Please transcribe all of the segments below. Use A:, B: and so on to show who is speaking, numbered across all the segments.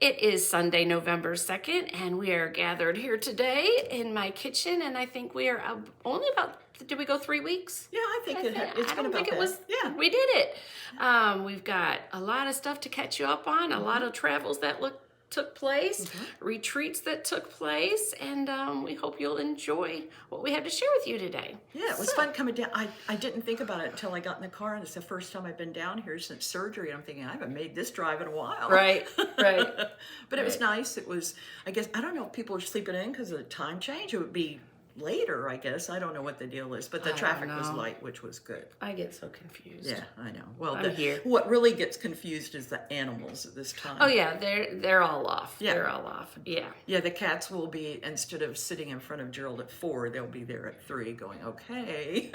A: It is Sunday, November 2nd, and we are gathered here today in my kitchen, and I think we are only about, did we go 3 weeks?
B: Yeah, I think it's
A: I
B: been
A: don't
B: about
A: think it
B: that.
A: was,
B: Yeah.
A: we did it. We've got a lot of stuff to catch you up on, a lot of travels that took place, retreats that took place, and we hope you'll enjoy what we have to share with you today.
B: Yeah, it was fun coming down. I didn't think about it until I got in the car, and it's the first time I've been down here since surgery. And I'm thinking, I haven't made this drive in a while.
A: Right.
B: But it was nice. It was, I guess, I don't know if people are sleeping in because of the time change. It would be later, I guess. I don't know what the deal is, but the traffic was light, which was good.
A: I get so confused.
B: Yeah, I know. Well,
A: here.
B: What really gets confused is the animals at this time.
A: Oh yeah, they're all off.
B: Yeah.
A: They're all off. Yeah.
B: Yeah, the cats will be, instead of sitting in front of Gerald at 4, they'll be there at 3 going, okay.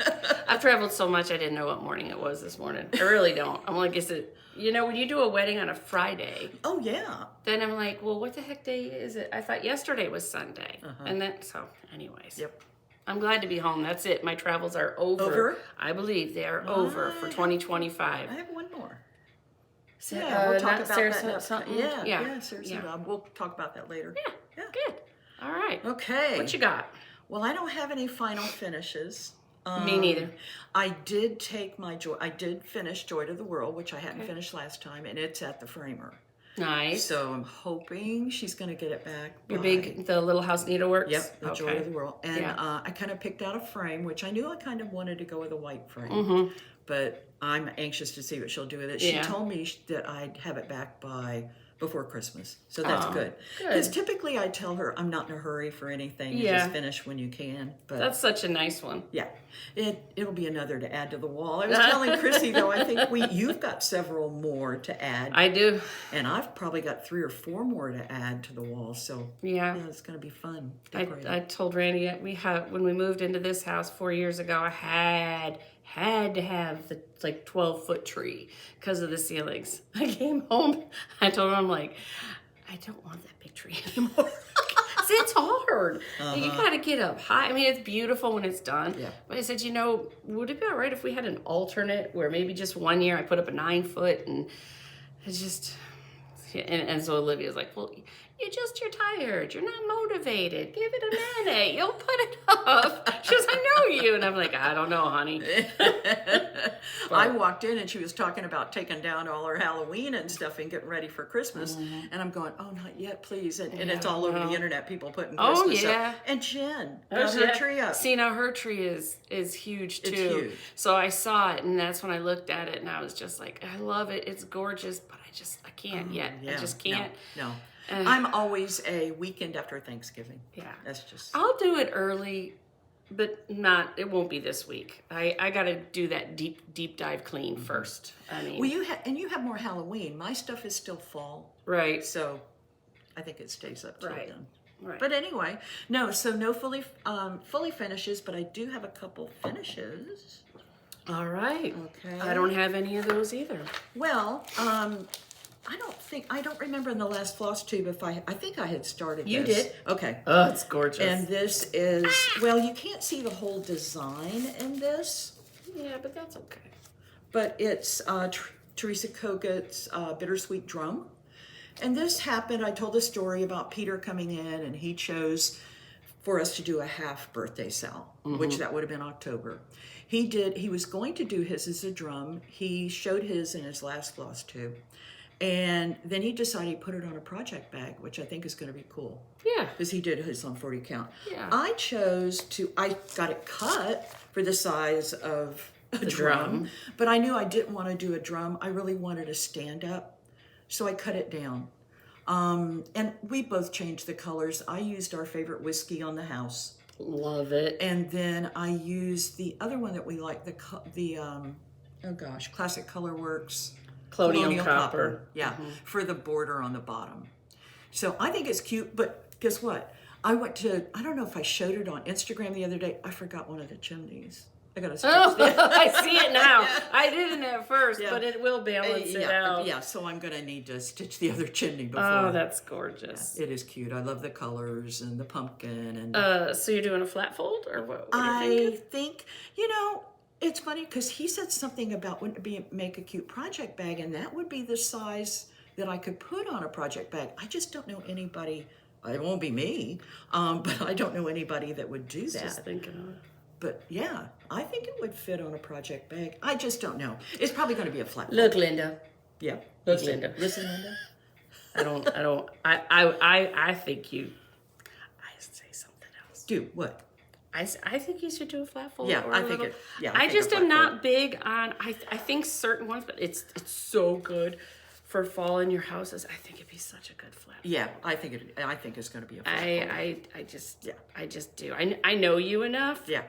A: I've traveled so much I didn't know what morning it was this morning. I really don't. I'm like, is it, when you do a wedding on a Friday,
B: Oh, yeah.
A: then I'm like, well, what the heck day is it? I thought yesterday was Sunday. And then, so anyways.
B: Yep.
A: I'm glad to be home. That's it. My travels are over.
B: Over?
A: I believe they are over for 2025.
B: I have one more.
A: So,
B: Yeah, we'll talk
A: not
B: about
A: Sarasota,
B: that.
A: something?
B: Yeah,
A: Yeah.
B: Sarasota.
A: Yeah.
B: We'll talk about that later.
A: Yeah. Good. All right.
B: Okay.
A: What you got?
B: Well, I don't have any final finishes.
A: Me neither.
B: I did finish Joy to the World, which I hadn't finished last time, and it's at the Framer.
A: Nice.
B: So I'm hoping she's going to get it back.
A: The Little House Needleworks?
B: Yep, the Joy of the World. And I kind of picked out a frame, which I knew I kind of wanted to go with a white frame. But I'm anxious to see what she'll do with it. She told me that I'd have it back before Christmas. So that's good. Because typically I tell her I'm not in a hurry for anything. You just finish when you can. But
A: that's such a nice one.
B: Yeah. It'll be another to add to the wall. I was telling Chrissy, though, I think you've got several more to add.
A: I do.
B: And I've probably got 3 or 4 more to add to the wall. So
A: yeah
B: it's going to be fun.
A: I told Randy when we moved into this house 4 years ago, I had to have the 12-foot tree because of the ceilings. I came home, I told him, I'm like, I don't want that big tree anymore. See, it's hard. You gotta get up high. I mean, it's beautiful when it's done. Yeah. But I said, would it be all right if we had an alternate where maybe just one year I put up a 9-foot and it's just, and so Olivia's like, well, you're tired. You're not motivated. Give it a minute. You'll put it up. She goes, I know you. And I'm like, I don't know, honey.
B: I walked in and she was talking about taking down all her Halloween and stuff and getting ready for Christmas. And I'm going, oh, not yet, please. And it's all over the internet, people putting Christmas up. And Jen got her tree up.
A: See, now her tree is huge, too.
B: It's huge.
A: So I saw it, and that's when I looked at it, and I was just like, I love it. It's gorgeous, but I can't yet. I just can't.
B: No. I'm always a weekend after Thanksgiving. Yeah. That's just.
A: I'll do it early, but it won't be this week. I got to do that deep dive clean first. I mean.
B: Well, you have more Halloween. My stuff is still fall.
A: Right.
B: So I think it stays up till then.
A: Right.
B: But anyway, no fully finishes, but I do have a couple finishes.
A: All right.
B: Okay.
A: I don't have any of those either.
B: Well, I don't remember in the last Floss Tube I think I had started this.
A: You did?
B: Okay.
A: Oh, it's gorgeous.
B: And this is, well, you can't see the whole design in this.
A: Yeah, but that's okay.
B: But it's Teresa Kogut's Bittersweet Drum. And this happened, I told a story about Peter coming in and he chose for us to do a half birthday sale, which that would have been October. He was going to do his as a drum. He showed his in his last Floss Tube. And then he decided he put it on a project bag, which I think is going to be cool.
A: Yeah.
B: Because he did his on 40 count.
A: Yeah.
B: I got it cut for the size of a drum. But I knew I didn't want to do a drum. I really wanted a stand up. So I cut it down. And we both changed the colors. I used our favorite whiskey on the house.
A: Love it.
B: And then I used the other one that we like, Classic Color Works.
A: Colonial copper.
B: Yeah, for the border on the bottom. So I think it's cute, but guess what? I don't know if I showed it on Instagram the other day. I forgot one of the chimneys. I got to stitch that.
A: I see it now. I didn't at first, but it will balance it out.
B: Yeah, so I'm going to need to stitch the other chimney before.
A: Oh, that's gorgeous.
B: Yeah, it is cute. I love the colors and the pumpkin. And
A: so you're doing a flat fold? Or what
B: I think, it's funny because he said something about wouldn't it make a cute project bag, and that would be the size that I could put on a project bag. I just don't know anybody. It won't be me, but I don't know anybody that would do that.
A: Just thinking of it.
B: But yeah, I think it would fit on a project bag. I just don't know. It's probably going to be a flat.
A: Look, Linda.
B: Yeah.
A: Look,
B: Listen,
A: Linda.
B: Listen, Linda.
A: I think you. I say something else.
B: Do what?
A: I think you should do a flat fold.
B: Yeah,
A: or
B: I
A: a
B: think
A: little,
B: it. Yeah,
A: I
B: think
A: just
B: a
A: am
B: flat fold.
A: not big on. I think certain ones, but it's so good for fall in your houses. I think it'd be such a good flat.
B: Yeah, I think it's going to be a flat fold.
A: I just do. I know you enough.
B: Yeah.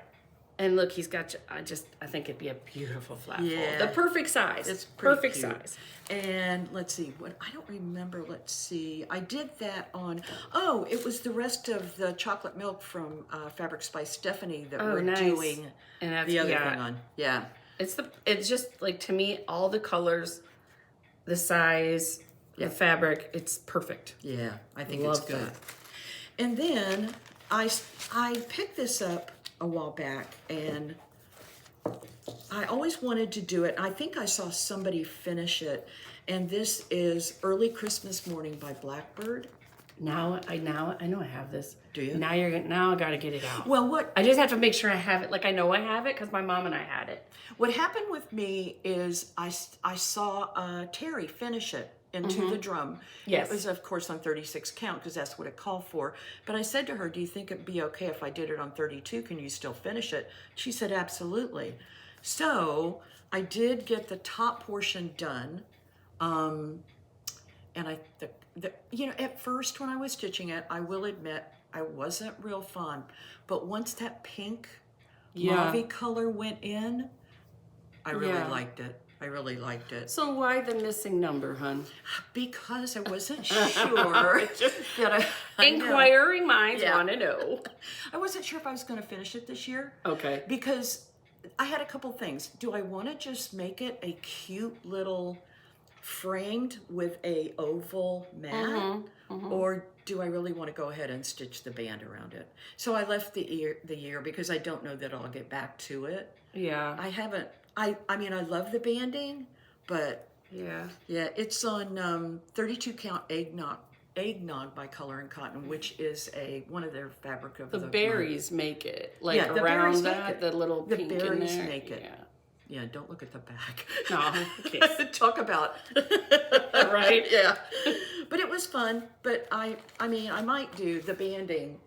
A: And look, he's got. I think it'd be a beautiful flat fold.
B: Yeah.
A: The perfect size.
B: It's pretty
A: perfect
B: cute.
A: size.
B: And let's see, what I don't remember. Let's see, I did that on. Oh, it was the rest of the chocolate milk from Fabric Spice Stephanie that we're
A: nice.
B: doing
A: And that's,
B: the other
A: yeah.
B: thing on. Yeah,
A: It's just like, to me, all the colors, the size, the fabric, it's perfect.
B: yeah, I think
A: Love
B: it's good.
A: that.
B: And then I picked this up a while back, and I always wanted to do it. I think I saw somebody finish it, and this is Early Christmas Morning by Blackbird.
A: Now I know I have this.
B: Do you?
A: Now I got to get it out.
B: Well, what
A: I just have to make sure I have it. Like, I know I have it because my mom and I had it.
B: What happened with me is I saw Terry finish it into the drum.
A: Yes.
B: It was, of course, on 36 count because that's what it called for. But I said to her, do you think it'd be okay if I did it on 32? Can you still finish it? She said, absolutely. So I did get the top portion done. And at first when I was stitching it, I will admit I wasn't real fond. But once that pink mauve color went in, I really liked it. I really liked it.
A: So why the missing number, hun?
B: Because I wasn't sure that I know.
A: Inquiring minds
B: Yeah.
A: want to know.
B: I wasn't sure if I was going to finish it this year.
A: Okay.
B: Because I had a couple things. Do I want to just make it a cute little framed with a oval mat? Or do I really want to go ahead and stitch the band around it? So I left the year because I don't know that I'll get back to it.
A: Yeah.
B: I haven't. I mean, I love the banding, but
A: Yeah.
B: yeah, it's on 32 count eggnog by Color and Cotton, which is one of their fabric of
A: The
B: the
A: berries make it. Like,
B: Yeah, the
A: around
B: berries make
A: that,
B: it.
A: the little
B: The
A: pink in
B: berries
A: there.
B: make it.
A: Yeah.
B: Yeah, don't look at the back.
A: No, okay.
B: Talk about
A: Right?
B: Yeah, but it was fun. But I mean, I might do the banding,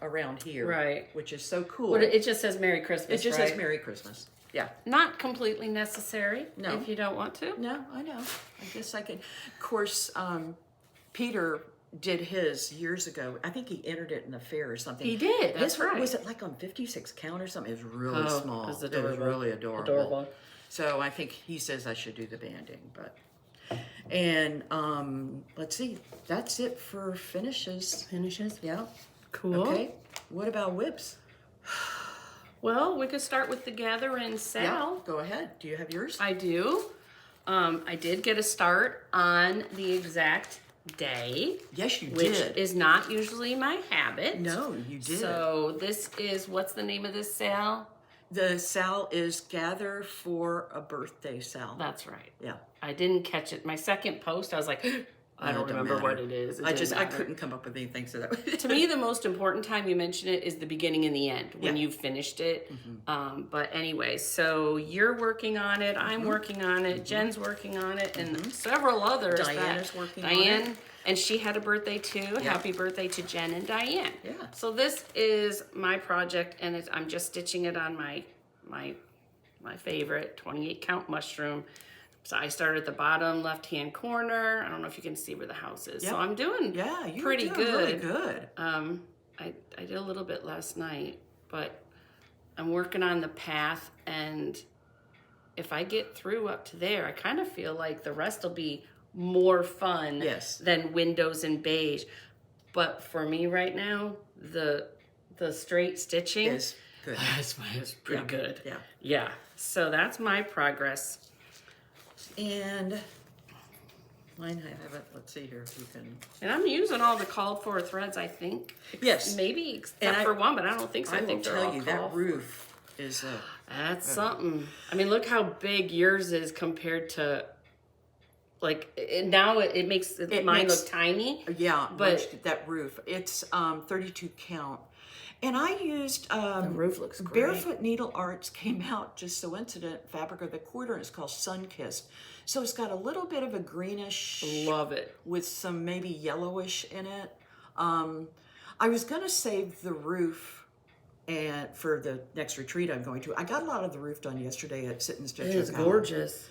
B: around here,
A: Right.
B: Which is so cool.
A: But it just says Merry Christmas,
B: It just
A: right?
B: says Merry Christmas. Yeah.
A: Not completely necessary.
B: No.
A: If you don't want to.
B: No, I know. I guess I could. Of course, Peter did his years ago. I think he entered it in the fair or something.
A: He did. That's
B: His
A: right.
B: Was it like on 56 count or something? It was really small.
A: It was
B: It was
A: adorable.
B: really adorable.
A: Adorable.
B: So I think he says I should do the banding, and let's see. That's it for finishes.
A: Finishes.
B: Yeah.
A: Cool.
B: Okay. What about whips?
A: Well, we could start with the Gather and Sal.
B: Yeah. Go ahead. Do you have yours?
A: I do. I did get a start on the exact day,
B: Yes, you
A: which
B: did.
A: is not usually my habit.
B: No, you did.
A: So this is, what's the name of this sale?
B: The Sal is Gather for a Birthday Sal.
A: That's right.
B: Yeah.
A: I didn't catch it. My second post, I was like, I don't
B: It don't
A: remember
B: matter.
A: what it is. It
B: I
A: didn't matter.
B: couldn't come up with anything, so that
A: To me, the most important time you mention it is the beginning and the end, when
B: Yeah.
A: you've finished it. But anyway, so you're working on it, I'm working on it, Jen's working on it, and several others.
B: Diana's working on
A: Diane,
B: it.
A: and she had a birthday too. Happy birthday to Jen and Diane.
B: Yeah.
A: So this is my project, and I'm just stitching it on my favorite 28 count mushroom. So I started at the bottom left-hand corner. I don't know if you can see where the house is.
B: Yep.
A: So I'm doing
B: you're
A: pretty
B: doing really
A: good.
B: good.
A: I did a little bit last night, but I'm working on the path, and if I get through up to there, I kind of feel like the rest will be more fun
B: Yes.
A: than windows and beige. But for me right now, the straight stitching
B: Is good.
A: is pretty good.
B: Yeah.
A: Yeah. So that's my progress.
B: And mine, I haven't. Let's see here if you can.
A: And I'm using all the called for threads, I think.
B: Yes.
A: Maybe except
B: And
A: for one, but I don't think so.
B: I
A: I
B: will
A: think they're
B: tell
A: all
B: you
A: called
B: that
A: for.
B: roof is
A: That's something. I mean, look how big yours is compared to like now it makes mine look tiny.
B: Yeah,
A: but
B: that roof. It's 32 count. And I used
A: the roof looks great.
B: Barefoot Needle Arts came out just coincident fabric of the quarter, and it's called Sun-Kissed. So it's got a little bit of a greenish.
A: Love it.
B: With some maybe yellowish in it. I was gonna save the roof and for the next retreat I'm going to. I got a lot of the roof done yesterday at Sit and Stitch.
A: It's gorgeous.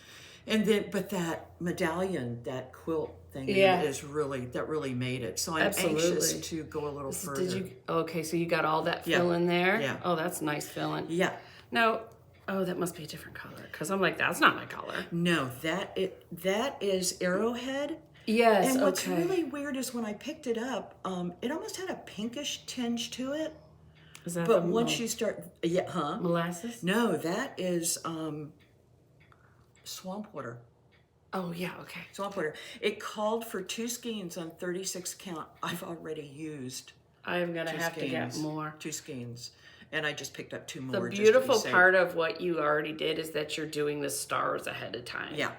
B: And then, but that medallion, that quilt thing, is really made it. So I'm anxious to go a little further.
A: Okay, so you got all that fill in there?
B: Yeah.
A: Oh, that's nice filling.
B: Yeah.
A: Now, that must be a different color because I'm like, that's not my color.
B: No, that is Arrowhead.
A: Yes.
B: And what's really weird is when I picked it up, it almost had a pinkish tinge to it.
A: Is that
B: but once you start,
A: molasses?
B: No, that is swamp water.
A: Oh yeah, okay.
B: Swamp water. It called for 2 skeins on 36 count. I've already used.
A: I'm gonna have to get more.
B: 2 skeins, and I just picked up 2 more.
A: The beautiful part of what you already did is that you're doing the stars ahead of time.
B: Yeah,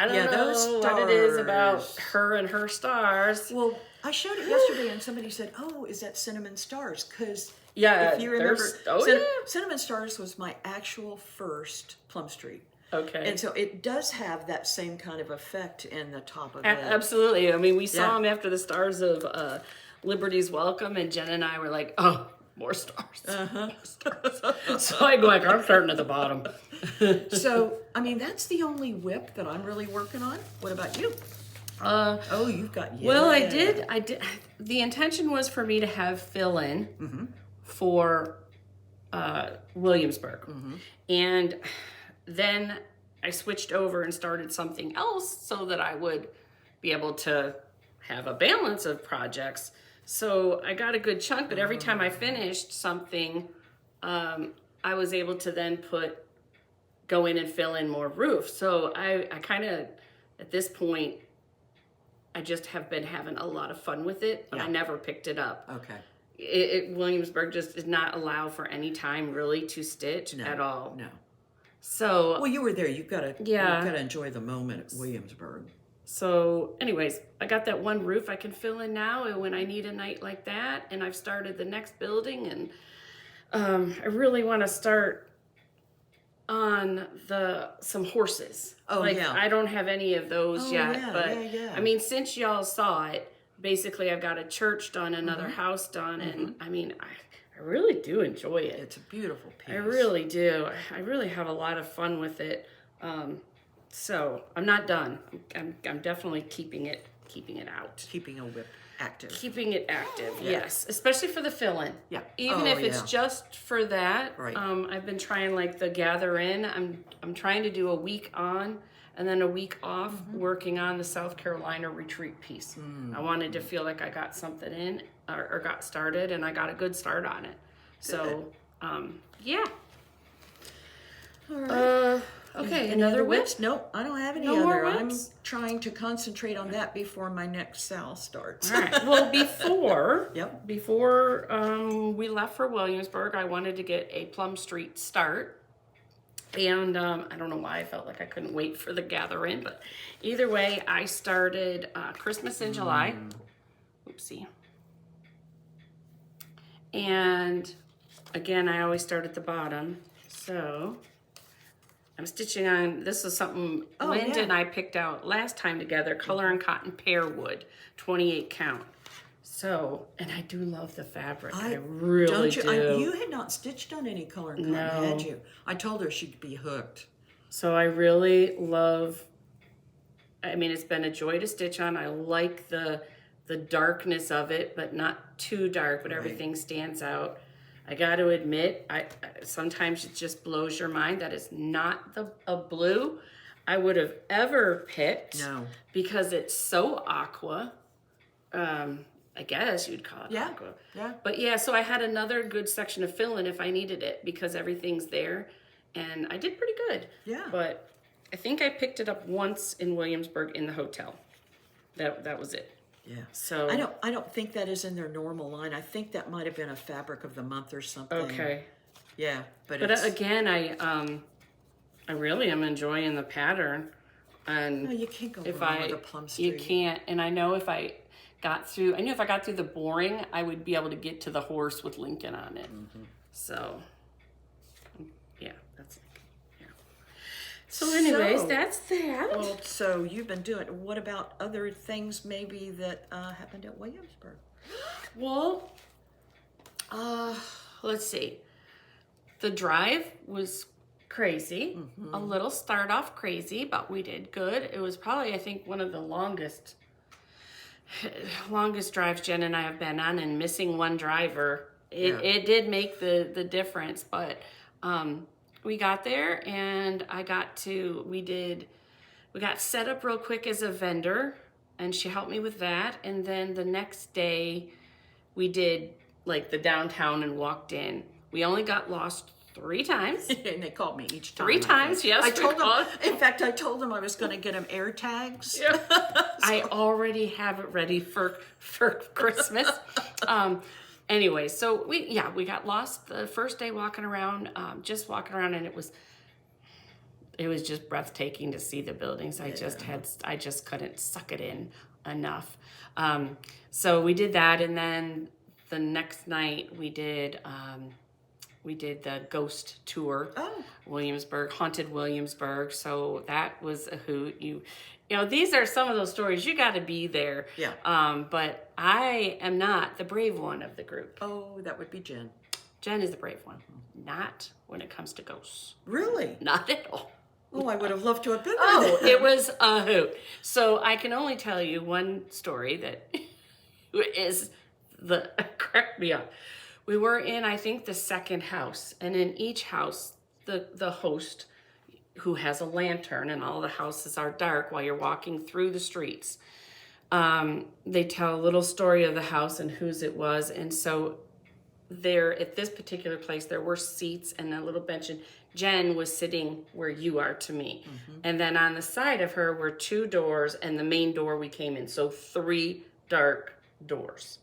A: I don't know
B: those stars.
A: what it is about her and her stars.
B: Well, I showed it yesterday, and somebody said, "Oh, is that cinnamon stars?" Because if you remember, cinnamon stars was my actual first Plum Street.
A: Okay.
B: And so it does have that same kind of effect in the top of it.
A: Absolutely. I mean, we saw them after the stars of Liberty's Welcome, and Jen and I were like, oh, more stars. More stars. So I go like, I'm starting at the bottom.
B: So, I mean, that's the only whip that I'm really working on. What about you? You've got
A: Well, I did. The intention was for me to have fill-in for Williamsburg. And then I switched over and started something else so that I would be able to have a balance of projects. So I got a good chunk, but every time I finished something, I was able to then go in and fill in more roof. So I kind of, at this point, I just have been having a lot of fun with it, but I never picked it up.
B: Okay.
A: Williamsburg just did not allow for any time really to stitch at all.
B: No.
A: So
B: well, you were there. You've got to enjoy the moment at Williamsburg.
A: So, anyways, I got that one roof I can fill in now, and when I need a night like that, and I've started the next building, and I really want to start on some horses. I don't have any of those yet, but I mean, since y'all saw it, basically I've got a church done, another house done, and I mean, I really do enjoy it.
B: It's a beautiful piece.
A: I really do. I really have a lot of fun with it. So I'm not done. I'm definitely keeping it out.
B: Keeping a whip active.
A: Keeping it active, yes. Especially for the fill-in.
B: Yeah.
A: Even if it's just for that.
B: Right.
A: I've been trying like the gather in. I'm trying to do a week on and then a week off working on the South Carolina retreat piece. I wanted to feel like I got something in or got started, and I got a good start on it. So, yeah.
B: All right.
A: Okay,
B: any other whips? Nope, I don't have any
A: No more
B: other. I'm
A: whips?
B: trying to concentrate on that before my next sal starts.
A: All right. Well, before
B: Yep.
A: before we left for Williamsburg, I wanted to get a Plum Street start. And I don't know why I felt like I couldn't wait for the gather in, but either way, I started Christmas in July. Oopsie. And again, I always start at the bottom. So I'm stitching on, this is something Linda and I picked out last time together, Color and Cotton Pear Wood, 28 count. So, and I do love the fabric. I really do.
B: You had not stitched on any color and cotton, had you? I told her she'd be hooked.
A: So I really love, I mean, it's been a joy to stitch on. I like the darkness of it, but not too dark, but everything stands out. I got to admit, I sometimes it just blows your mind that it's not a blue I would have ever picked.
B: No.
A: Because it's so aqua. I guess you'd call it aqua.
B: Yeah.
A: But yeah, so I had another good section of fill-in if I needed it because everything's there. And I did pretty good.
B: Yeah.
A: But I think I picked it up once in Williamsburg in the hotel. That was it.
B: Yeah.
A: So
B: I don't think that is in their normal line. I think that might have been a fabric of the month or something.
A: Okay.
B: Yeah, but
A: again, I really am enjoying the pattern. And
B: No, you can't go
A: if
B: wrong with a Plum Street.
A: you can't. And I know if I knew if I got through the boring, I would be able to get to the horse with Lincoln on it. So, yeah, that's yeah. So, anyways, that's that.
B: Well, so you've been doing. What about other things maybe that happened at Williamsburg?
A: Well, let's see. The drive was crazy. A little start off crazy, but we did good. It was probably, I think, one of the longest drives Jen and I have been on, and missing one driver. It did make the difference, but we got there, and we got set up real quick as a vendor, and she helped me with that. And then the next day we did like the downtown and walked in. We only got lost 3 times.
B: And they called me each time.
A: 3 times, yes.
B: I told them. In fact, I told them I was going to get them air tags.
A: Yeah. I already have it ready for Christmas. Anyway, so we got lost the first day walking around, and it was just breathtaking to see the buildings. I just couldn't suck it in enough. So we did that, and then the next night we did the ghost tour. Williamsburg, haunted Williamsburg. So that was a hoot. You know, these are some of those stories. You got to be there.
B: Yeah.
A: But I am not the brave one of the group.
B: Oh, that would be Jen.
A: Jen is the brave one. Not when it comes to ghosts.
B: Really?
A: Not at all.
B: Oh, I would have loved to have been there.
A: Oh, it was a hoot. So I can only tell you one story that is cracked me up. We were in, I think, the second house, and in each house, the host, who has a lantern, and all the houses are dark while you're walking through the streets, they tell a little story of the house and whose it was. And so there, at this particular place, there were seats and a little bench, and Jen was sitting where you are to me. And then on the side of her were 2 doors and the main door we came in. So 3 dark doors.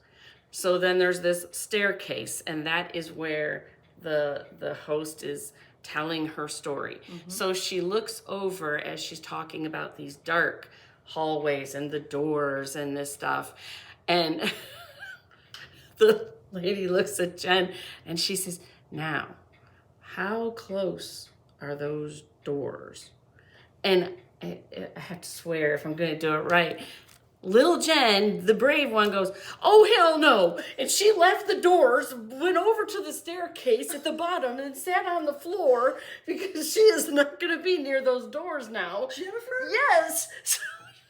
A: So then there's this staircase, and that is where the host is telling her story. So she looks over as she's talking about these dark hallways and the doors and this stuff. And the lady looks at Jen and she says, "Now, how close are those doors?" And I have to swear, if I'm going to do it right, little Jen, the brave one, goes, "Oh, hell no." And she left the doors, went over to the staircase at the bottom, and sat on the floor because she is not going to be near those doors now.
B: Jennifer?
A: Yes.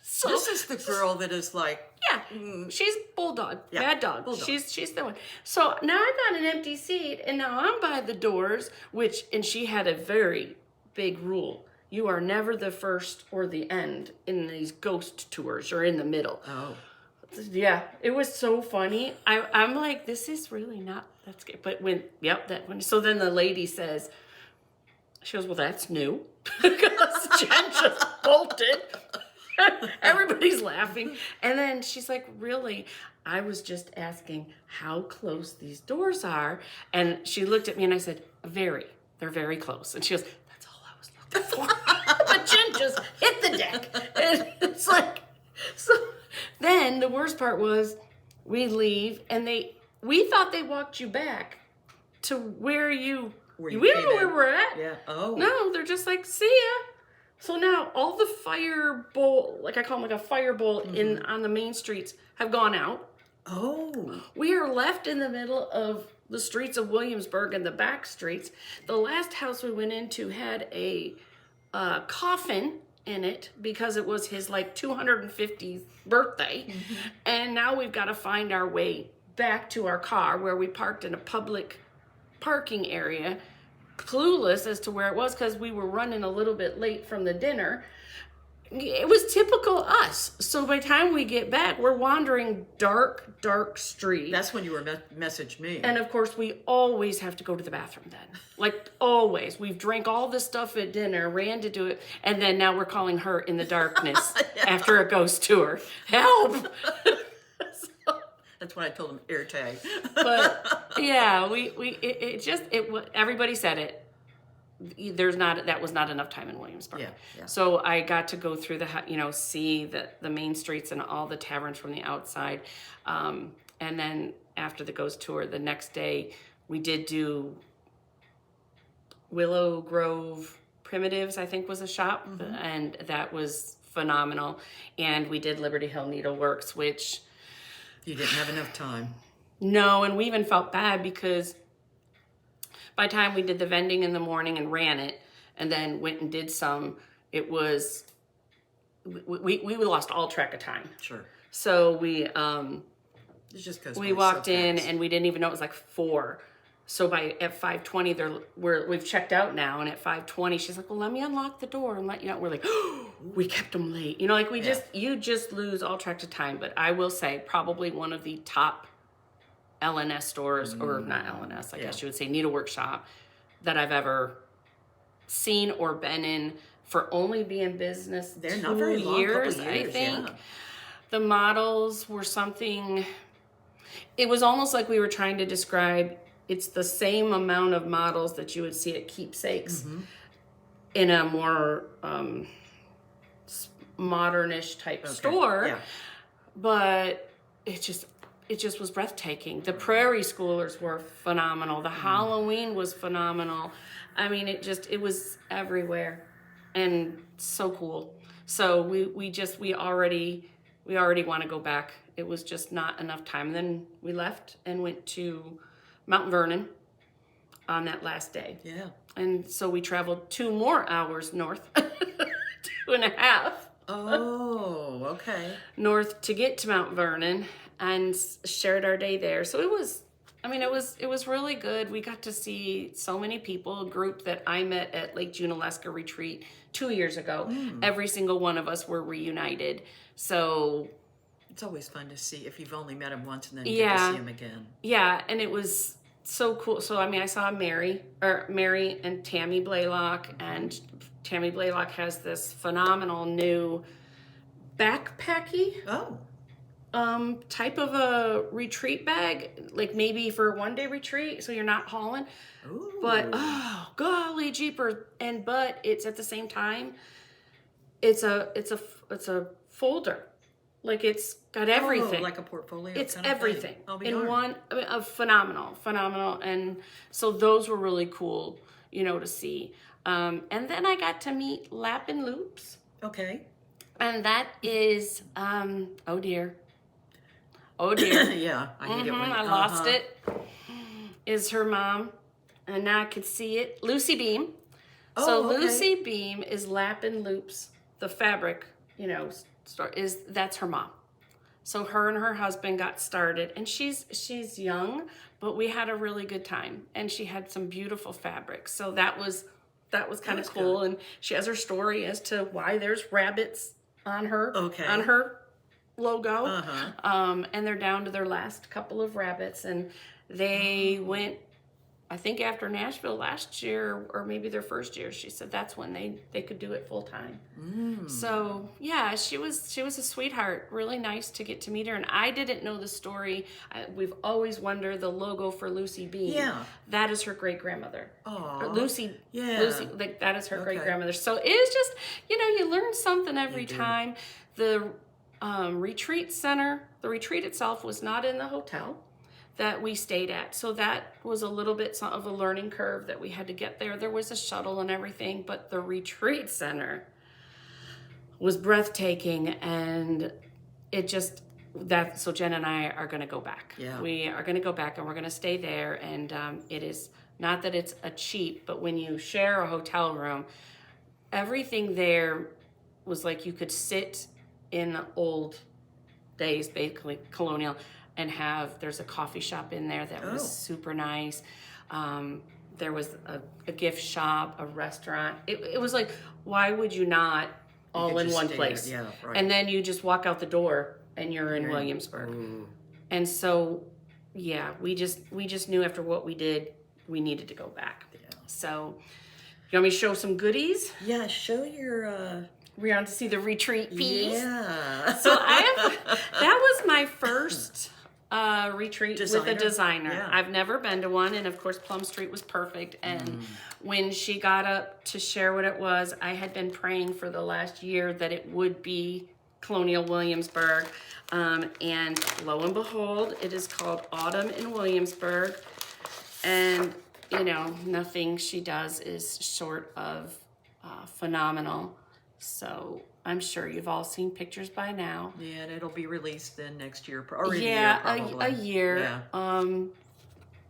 A: So
B: This is the girl that is like...
A: Yeah, she's bulldog, bad dog.
B: Bulldog.
A: She's the one. So now I got an empty seat, and now I'm by the doors, and she had a very big rule. You are never the first or the end in these ghost tours. You're in the middle.
B: Oh.
A: Yeah, it was so funny. I'm like, this is really not, that's good. But so then the lady says, she goes, "Well, that's new." Because Jen just bolted. Everybody's laughing. And then she's like, "Really? I was just asking how close these doors are." And she looked at me and I said, "Very. They're very close." And she goes, "That's all I was looking for." But Jen just hit the deck. And it's like, so then the worst part was we leave and we thought they walked you back to where you we don't know where we're at.
B: Yeah. Oh.
A: No, they're just like, "See ya." So now all the firebolt, like I call them, like a firebolt on the main streets, have gone out.
B: Oh.
A: We are left in the middle of the streets of Williamsburg and the back streets. The last house we went into had a coffin in it because it was his like 250th birthday. And now we've got to find our way back to our car where we parked in a public parking area, clueless as to where it was because we were running a little bit late from the dinner. It was typical us. So by the time we get back, we're wandering dark streets.
B: That's when you were messaged me.
A: And of course, we always have to go to the bathroom then. Like always. We've drank all this stuff at dinner, ran to do it, and then now we're calling her in the darkness after a ghost tour. Help!
B: That's when I told him air tag.
A: But yeah, everybody said it. that was not enough time in Williamsburg.
B: Yeah.
A: So I got to go through see the main streets and all the taverns from the outside. And then after the ghost tour, the next day we did do Willow Grove Primitives, I think was a shop, and that was phenomenal. And we did Liberty Hill Needleworks, which
B: you didn't have enough time.
A: No, and we even felt bad because by the time we did the vending in the morning and ran it, and then went and did some, it was we lost all track of time.
B: Sure.
A: So
B: it just goes
A: we walked in and we didn't even know it was like 4. So at 5:20 we've checked out now, and at 5:20 she's like, well, let me unlock the door and let you out. We're like, oh, we kept them late. You just lose all track of time. But I will say probably one of the top LNS stores, or not LNS, I guess you would say, needlework shop that I've ever seen or been in, for only being in business
B: They're
A: 2
B: not very long,
A: years,
B: couple
A: I
B: years,
A: think.
B: yeah.
A: The models were something, it was almost like we were trying to describe, it's the same amount of models that you would see at Keepsakes in a more modernish type store.
B: Yeah.
A: But it just was breathtaking. The Prairie Schoolers were phenomenal. The Halloween was phenomenal. I mean, it was everywhere, and so cool. So we already want to go back. It was just not enough time. And then we left and went to Mount Vernon on that last day.
B: Yeah.
A: And so we traveled 2 more hours north, 2.5.
B: Oh, okay.
A: North to get to Mount Vernon, and shared our day there. So it was really good. We got to see so many people, a group that I met at Lake Junaluska retreat 2 years ago. Every single one of us were reunited. So
B: it's always fun to see if you've only met him once and then you get to see him again.
A: Yeah, and it was so cool. So I saw Mary and Tammy Blaylock, and Tammy Blaylock has this phenomenal new backpacky type of a retreat bag, like maybe for a 1-day retreat, so you're not hauling.
B: Ooh.
A: But oh golly jeeper, but it's at the same time, it's a folder. Like it's got everything.
B: Oh, like a portfolio.
A: It's
B: kind of
A: everything
B: thing. I'll be
A: in
B: darned.
A: one. Phenomenal, and so those were really cool, to see. And then I got to meet Lappin' Loops,
B: Okay.
A: and that is oh dear.
B: Yeah, I hate it when
A: I lost it. Is her mom, and now I could see it. Lucy Beam. So
B: okay.
A: Lucy Beam is Lappin' Loops, the fabric, that's her mom. So her and her husband got started, and she's young, but we had a really good time, and she had some beautiful fabrics. So that was kind of cool,
B: good.
A: and she has her story as to why there's rabbits on her logo. And they're down to their last couple of rabbits, and they went, I think, after Nashville last year, or maybe their first year. She said that's when they could do it full time. So yeah, she was a sweetheart. Really nice to get to meet her. And I didn't know the story. We've always wondered the logo for Lucy Beam.
B: Yeah,
A: that is her great grandmother.
B: Oh,
A: Lucy.
B: Yeah,
A: Lucy. Like that is her great grandmother. So it is just you learn something every time. The retreat center. The retreat itself was not in the hotel that we stayed at. So that was a little bit of a learning curve that we had to get there. There was a shuttle and everything, but the retreat center was breathtaking, and so Jen and I are going to go back.
B: Yeah.
A: We are going to go back, and we're going to stay there. And it is not that it's a cheap, but when you share a hotel room, everything there was like you could sit in the old days, basically colonial, and there's a coffee shop in there that was super nice. There was a gift shop, a restaurant. It was like, why would you not all in one place?
B: Yeah, right.
A: And then you just walk out the door and you're in Williamsburg. And so, yeah, we just knew after what we did, we needed to go back. Yeah. So, you want me to show some goodies?
B: Yeah, show your...
A: We're on to see the retreat piece.
B: Yeah.
A: So that was my first retreat
B: Designer?
A: with a designer.
B: Yeah.
A: I've never been to one, and of course Plum Street was perfect. And when she got up to share what it was, I had been praying for the last year that it would be Colonial Williamsburg. And lo and behold, it is called Autumn in Williamsburg. And, you know, nothing she does is short of phenomenal. So I'm sure you've all seen pictures by now.
B: Yeah, and it'll be related then next year, or in
A: Yeah,
B: a year probably.
A: a year.
B: Yeah.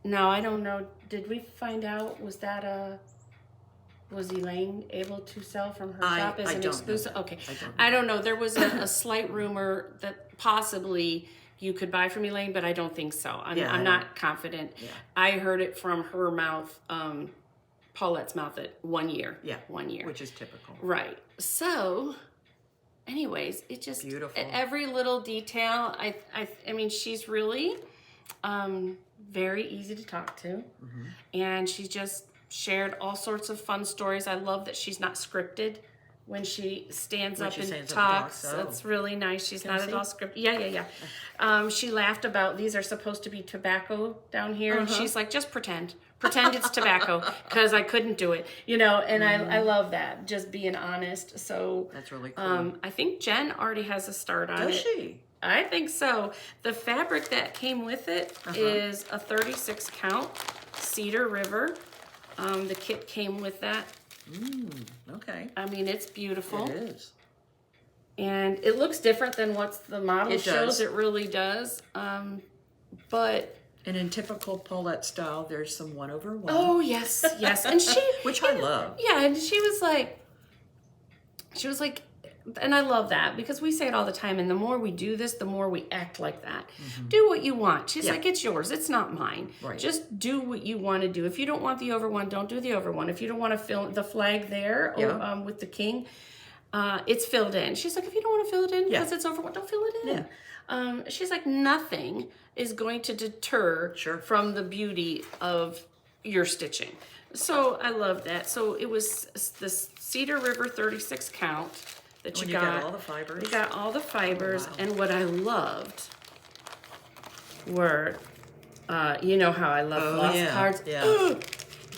A: No, I don't know. Did we find out, was Elaine able to sell from her shop as
B: I
A: an
B: don't
A: exclusive?
B: know.
A: Okay.
B: I
A: I don't know. There was a slight rumor that possibly you could buy from Elaine, but I don't think so. I'm not confident.
B: Yeah.
A: I heard it from her mouth, Paulette's mouth, at 1 year.
B: Yeah.
A: 1 year.
B: Which is typical.
A: Right. So, anyways, it just
B: Beautiful.
A: every little detail. I mean, she's really very easy to talk to, and she just shared all sorts of fun stories. I love that she's not scripted when she stands up and talks. That's really nice. She's not at all scripted. Yeah. She laughed about, these are supposed to be tobacco down here, and she's like, just pretend it's tobacco, because I couldn't do it, you know. And I love that, just being honest. So
B: that's really cool.
A: I think Jen already has a start on it.
B: Does she?
A: I think so. The fabric that came with it is a 36 count Cedar River. The kit came with that.
B: Okay.
A: I mean, it's beautiful.
B: It is.
A: And it looks different than what the model
B: It
A: shows.
B: does.
A: It really does. But
B: And in typical Paulette style, there's some 1/1.
A: oh yes, yes. And she,
B: which I love.
A: yeah, and she was like, and I love that, because we say it all the time, and the more we do this, the more we act like that. Do what you want. She's like, it's yours, it's not mine.
B: Right.
A: Just do what you want to do. If you don't want the over one, don't do the over one. If you don't want to fill the flag there with the king, it's filled in. She's like, if you don't want to fill it in because it's over one, don't fill it in. Yeah. She's like, nothing is going to deter from the beauty of your stitching. So I love that. So it was this Cedar River 36 count. That you got
B: all the fibers.
A: You got all the fibers, and what I loved were, you know how I love floss cards.
B: Yeah.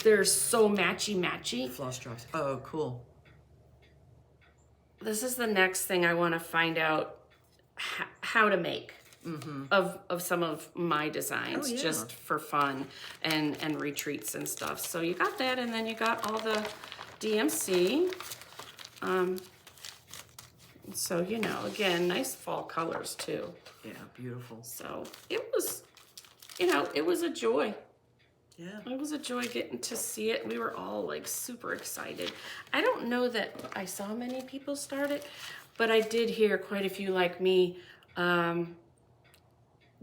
A: They're so matchy.
B: Floss drops. Oh, cool.
A: This is the next thing I want to find out how to make of some of my designs, just for fun and retreats and stuff. So you got that, and then you got all the DMC. So, you know, again, nice fall colors too.
B: Yeah, beautiful.
A: So it was, you know, it was a joy.
B: Yeah.
A: It was a joy getting to see it. We were all like super excited. I don't know that I saw many people start it, but I did hear quite a few like me,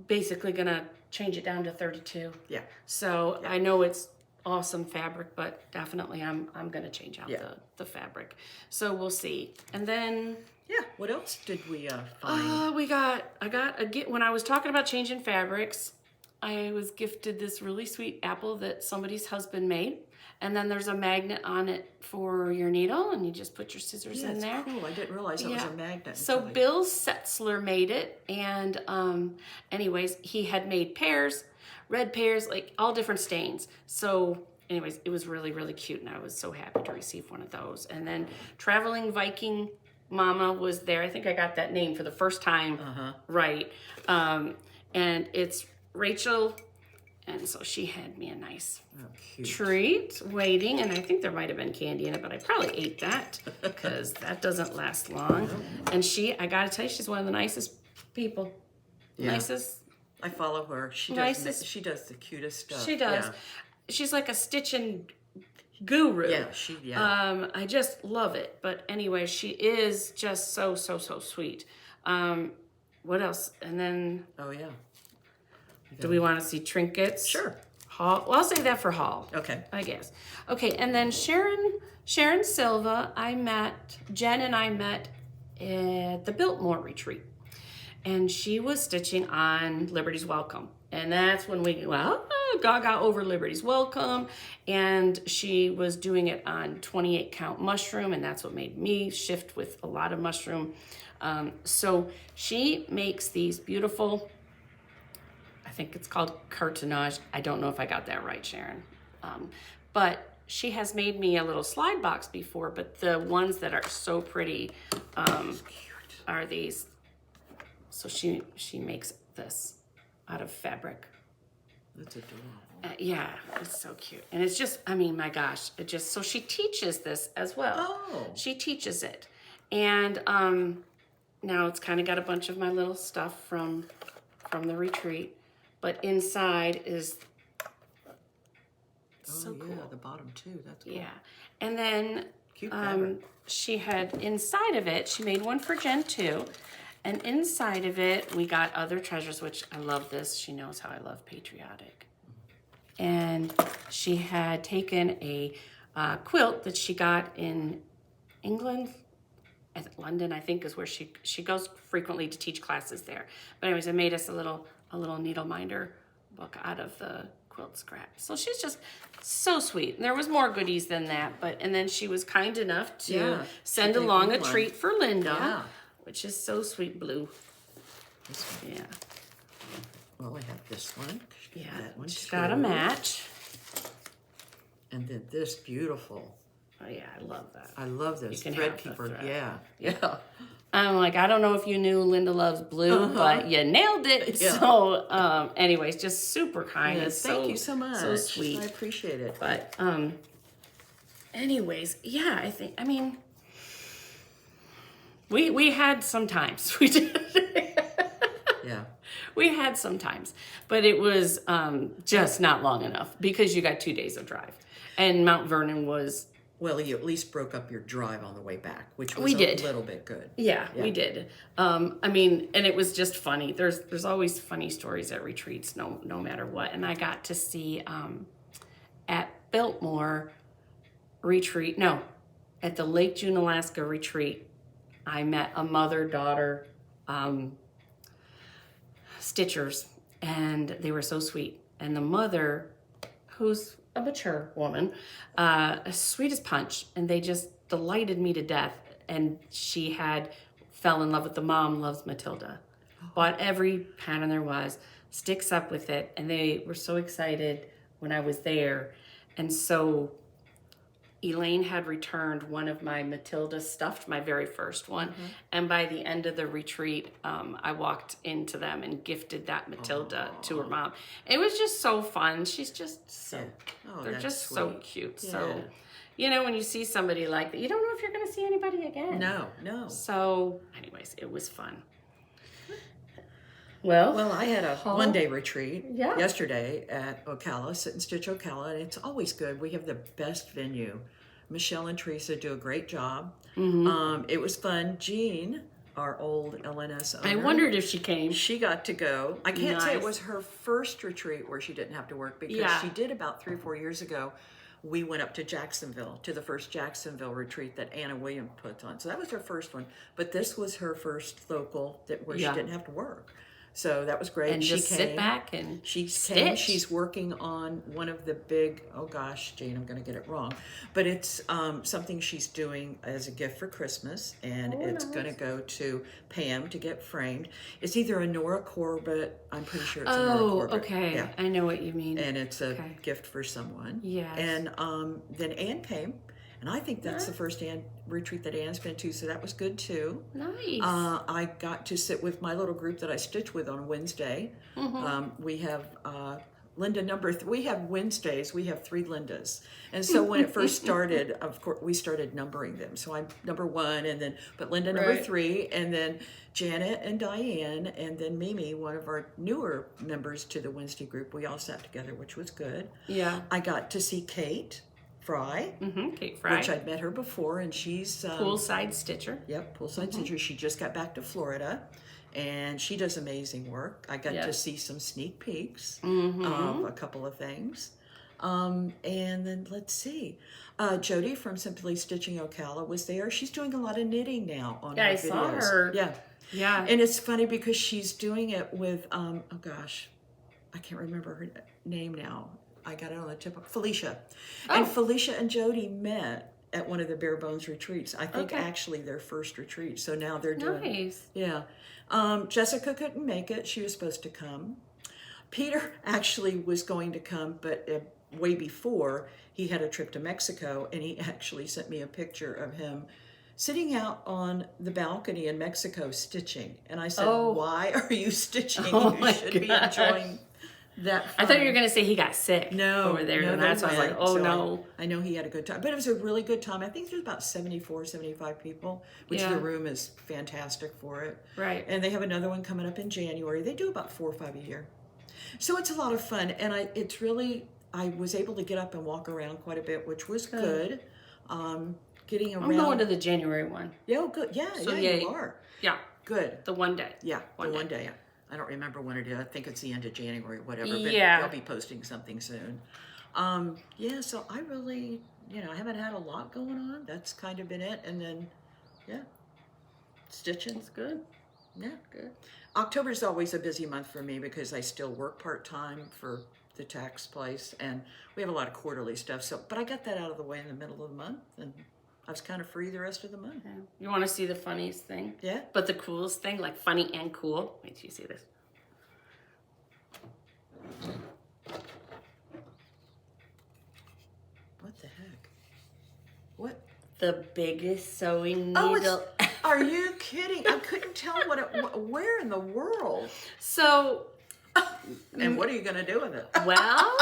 A: basically gonna change it down to 32.
B: Yeah.
A: So I know it's awesome fabric, but definitely I'm gonna change out the fabric. So we'll see. And then
B: what else did we find?
A: When I was talking about changing fabrics, I was gifted this really sweet apple that somebody's husband made. And then there's a magnet on it for your needle, and you just put your scissors in there.
B: Cool. I didn't realize that was a magnet.
A: So Bill Setzler made it, and anyways, he had made pears, red pears, like all different stains. So anyways, it was really, really cute, and I was so happy to receive one of those. And then Traveling Viking Mama was there. I think I got that name for the first time right. And it's Rachel, and so she had me a nice treat waiting, and I think there might have been candy in it, but I probably ate that because that doesn't last long. And I gotta tell you, she's one of the nicest people. Nicest.
B: I follow her. She does the cutest stuff.
A: She does.
B: Yeah.
A: She's like a stitching guru.
B: Yeah,
A: I just love it. But anyway, she is just so sweet. What else? And then do we want to see trinkets?
B: Sure.
A: Haul. Well, I'll say that for haul.
B: Okay.
A: I guess. Okay, and then Sharon Silva, Jen and I met at the Biltmore retreat. And she was stitching on Liberty's Welcome. And that's when we gaga over Liberty's Welcome. And she was doing it on 28 count mushroom, and that's what made me shift with a lot of mushroom. So she makes these beautiful think it's called cartonnage. I don't know if I got that right, Sharon. But she has made me a little slide box before, but the ones that are so pretty are these. So she makes this out of fabric.
B: That's adorable.
A: Yeah, it's so cute. And it's just, I mean, my gosh, so she teaches this as well.
B: Oh.
A: She teaches it. And now it's kind of got a bunch of my little stuff from the retreat, but inside is so cool.
B: Yeah, the bottom too. That's cool.
A: Yeah. And then
B: Cute fabric.
A: she had inside of it, she made one for Jen too. And inside of it, we got other treasures, which I love this. She knows how I love patriotic. And she had taken a quilt that she got in England, London, I think, is where she goes frequently to teach classes there. But anyways, I made us a little needle minder book out of the quilt scrap. So she's just so sweet. There was more goodies than that, and then she was kind enough to send along a treat for Linda, which is so sweet. Blue.
B: This one.
A: Yeah.
B: Well, I have this one.
A: Yeah.
B: That one
A: She's
B: too.
A: got a match.
B: And then this beautiful.
A: Oh yeah, I love that.
B: I love this
A: You can
B: thread
A: have the
B: keeper.
A: thread.
B: Yeah.
A: I'm like, I don't know if you knew Linda loves blue, but you nailed it.
B: Yeah.
A: So, anyways, just super kind.
B: Yes, thank you so much.
A: So sweet.
B: I appreciate it.
A: But, anyways, yeah, I mean, we had some times. We did.
B: Yeah.
A: We had some times, but it was just not long enough because you got 2 days of drive. And Mount Vernon was...
B: Well, you at least broke up your drive on the way back, which was
A: We
B: a
A: did.
B: little bit good.
A: Yeah, we did. I mean, and it was just funny. There's always funny stories at retreats, no matter what. And I got to see at Biltmore retreat, no, at the Lake Junealaska retreat, I met a mother-daughter stitchers, and they were so sweet. And the mother, who's a mature woman, as sweet as punch, and they just delighted me to death. And she fell in love with the mom, loves Matilda, bought every pattern there was, sticks up with it, and they were so excited when I was there. And so Elaine had returned one of my Matilda stuffed, my very first one, and by the end of the retreat, I walked into them and gifted that Matilda to her mom. It was just so fun. She's just so, they're just so cute.
B: Yeah.
A: So, you know, when you see somebody like that, you don't know if you're going to see anybody again.
B: No.
A: So, anyways, it was fun. Well,
B: I had a one-day retreat
A: Yeah.
B: yesterday at Ocala, Sit and Stitch Ocala, and it's always good. We have the best venue. Michelle and Teresa do a great job. It was fun. Jean, our old LNS owner,
A: I wondered if she came.
B: she got to go. I can't say it
A: Nice.
B: was her first retreat where she didn't have to work, because
A: Yeah.
B: she did about 3 or 4 years ago. We went up to Jacksonville, to the first Jacksonville retreat that Anna Williams put on. So that was her first one. But this was her first local where she didn't have to work. So that was great.
A: And
B: she
A: just
B: came.
A: sit back and
B: She
A: stitch.
B: came. She's working on one of the big, oh gosh, Jane, I'm going to get it wrong. But it's something she's doing as a gift for Christmas. And it's going to go to Pam to get framed. It's either a Nora Corbett. I'm pretty sure it's a Nora Corbett.
A: Okay.
B: Yeah.
A: I know what you mean.
B: And it's a gift for someone.
A: Yes.
B: And then Anne came. And I think that's the first retreat that Anne's been to, so that was good too.
A: Nice.
B: I got to sit with my little group that I stitch with on Wednesday. We have Linda we have Wednesdays, we have 3 Lindas. And so when it first started, of course, we started numbering them. So I'm number 1, but Linda number 3, and then Janet and Diane, and then Mimi, one of our newer members to the Wednesday group. We all sat together, which was good.
A: Yeah.
B: I got to see Kate Fry,
A: Kate Fry.
B: which I'd met her before, and she's
A: Poolside stitcher.
B: Yep, poolside stitcher. She just got back to Florida, and she does amazing work. I got to see some sneak peeks of a couple of things. And then let's see, Jody from Simply Stitching Ocala was there. She's doing a lot of knitting now on her
A: I
B: videos.
A: saw her. Yeah.
B: And it's funny because she's doing it with oh gosh, I can't remember her name now. I got it on the tip of Felicia. And Felicia and Jody met at one of the Bare Bones retreats. I think actually their first retreat. So now they're doing
A: Nice.
B: Yeah. Jessica couldn't make it. She was supposed to come. Peter actually was going to come, but way before, he had a trip to Mexico, and he actually sent me a picture of him sitting out on the balcony in Mexico stitching. And I said,
A: Oh.
B: why are you stitching?
A: Oh
B: You
A: my
B: should be
A: gosh.
B: enjoying that fun.
A: I thought you were going to say he got sick over there.
B: No,
A: And
B: they
A: that's why I was like,
B: went,
A: oh
B: so
A: no.
B: I know he had a good time, but it was a really good time. I think there's about 74, 75 people, which
A: Yeah.
B: the room is fantastic for it.
A: Right.
B: And they have another one coming up in January. They do about 4 or 5 a year. So it's a lot of fun. And I was able to get up and walk around quite a bit, which was good. Getting around.
A: I'm going to the January one.
B: Yeah, oh, good. Yeah,
A: So,
B: yeah,
A: yay.
B: you are.
A: Yeah.
B: Good.
A: The one day.
B: Yeah,
A: One
B: one day. I don't remember when it is. I think it's the end of January, whatever. But
A: Yeah.
B: they'll be posting something soon. Yeah, so I really, I haven't had a lot going on. That's kind of been it. And then, yeah, stitching.
A: That's good.
B: Yeah, good. October's always a busy month for me because I still work part-time for the tax place, and we have a lot of quarterly stuff. So, but I got that out of the way in the middle of the month, and I was kind of free the rest of the month.
A: Yeah. You want to see the funniest thing?
B: Yeah.
A: But the coolest thing, like funny and cool. Wait till you see this.
B: What the heck? What?
A: The biggest sewing
B: Oh,
A: needle.
B: are you kidding? I couldn't tell where in the world.
A: So,
B: And what are you going to do with it?
A: well,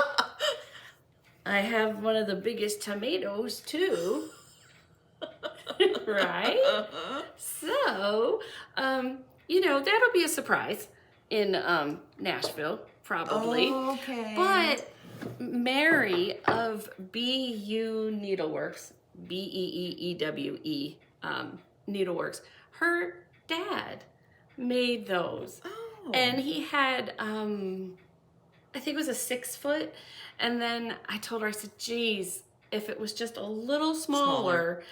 A: I have one of the biggest tomatoes too. Right? So, that'll be a surprise in Nashville, probably.
B: Oh, okay.
A: But Mary of BU Needleworks, BEEEWE Needleworks, her dad made those.
B: Oh.
A: And he had, I think it was a 6 foot. And then I told her, I said, geez, if it was just a little smaller.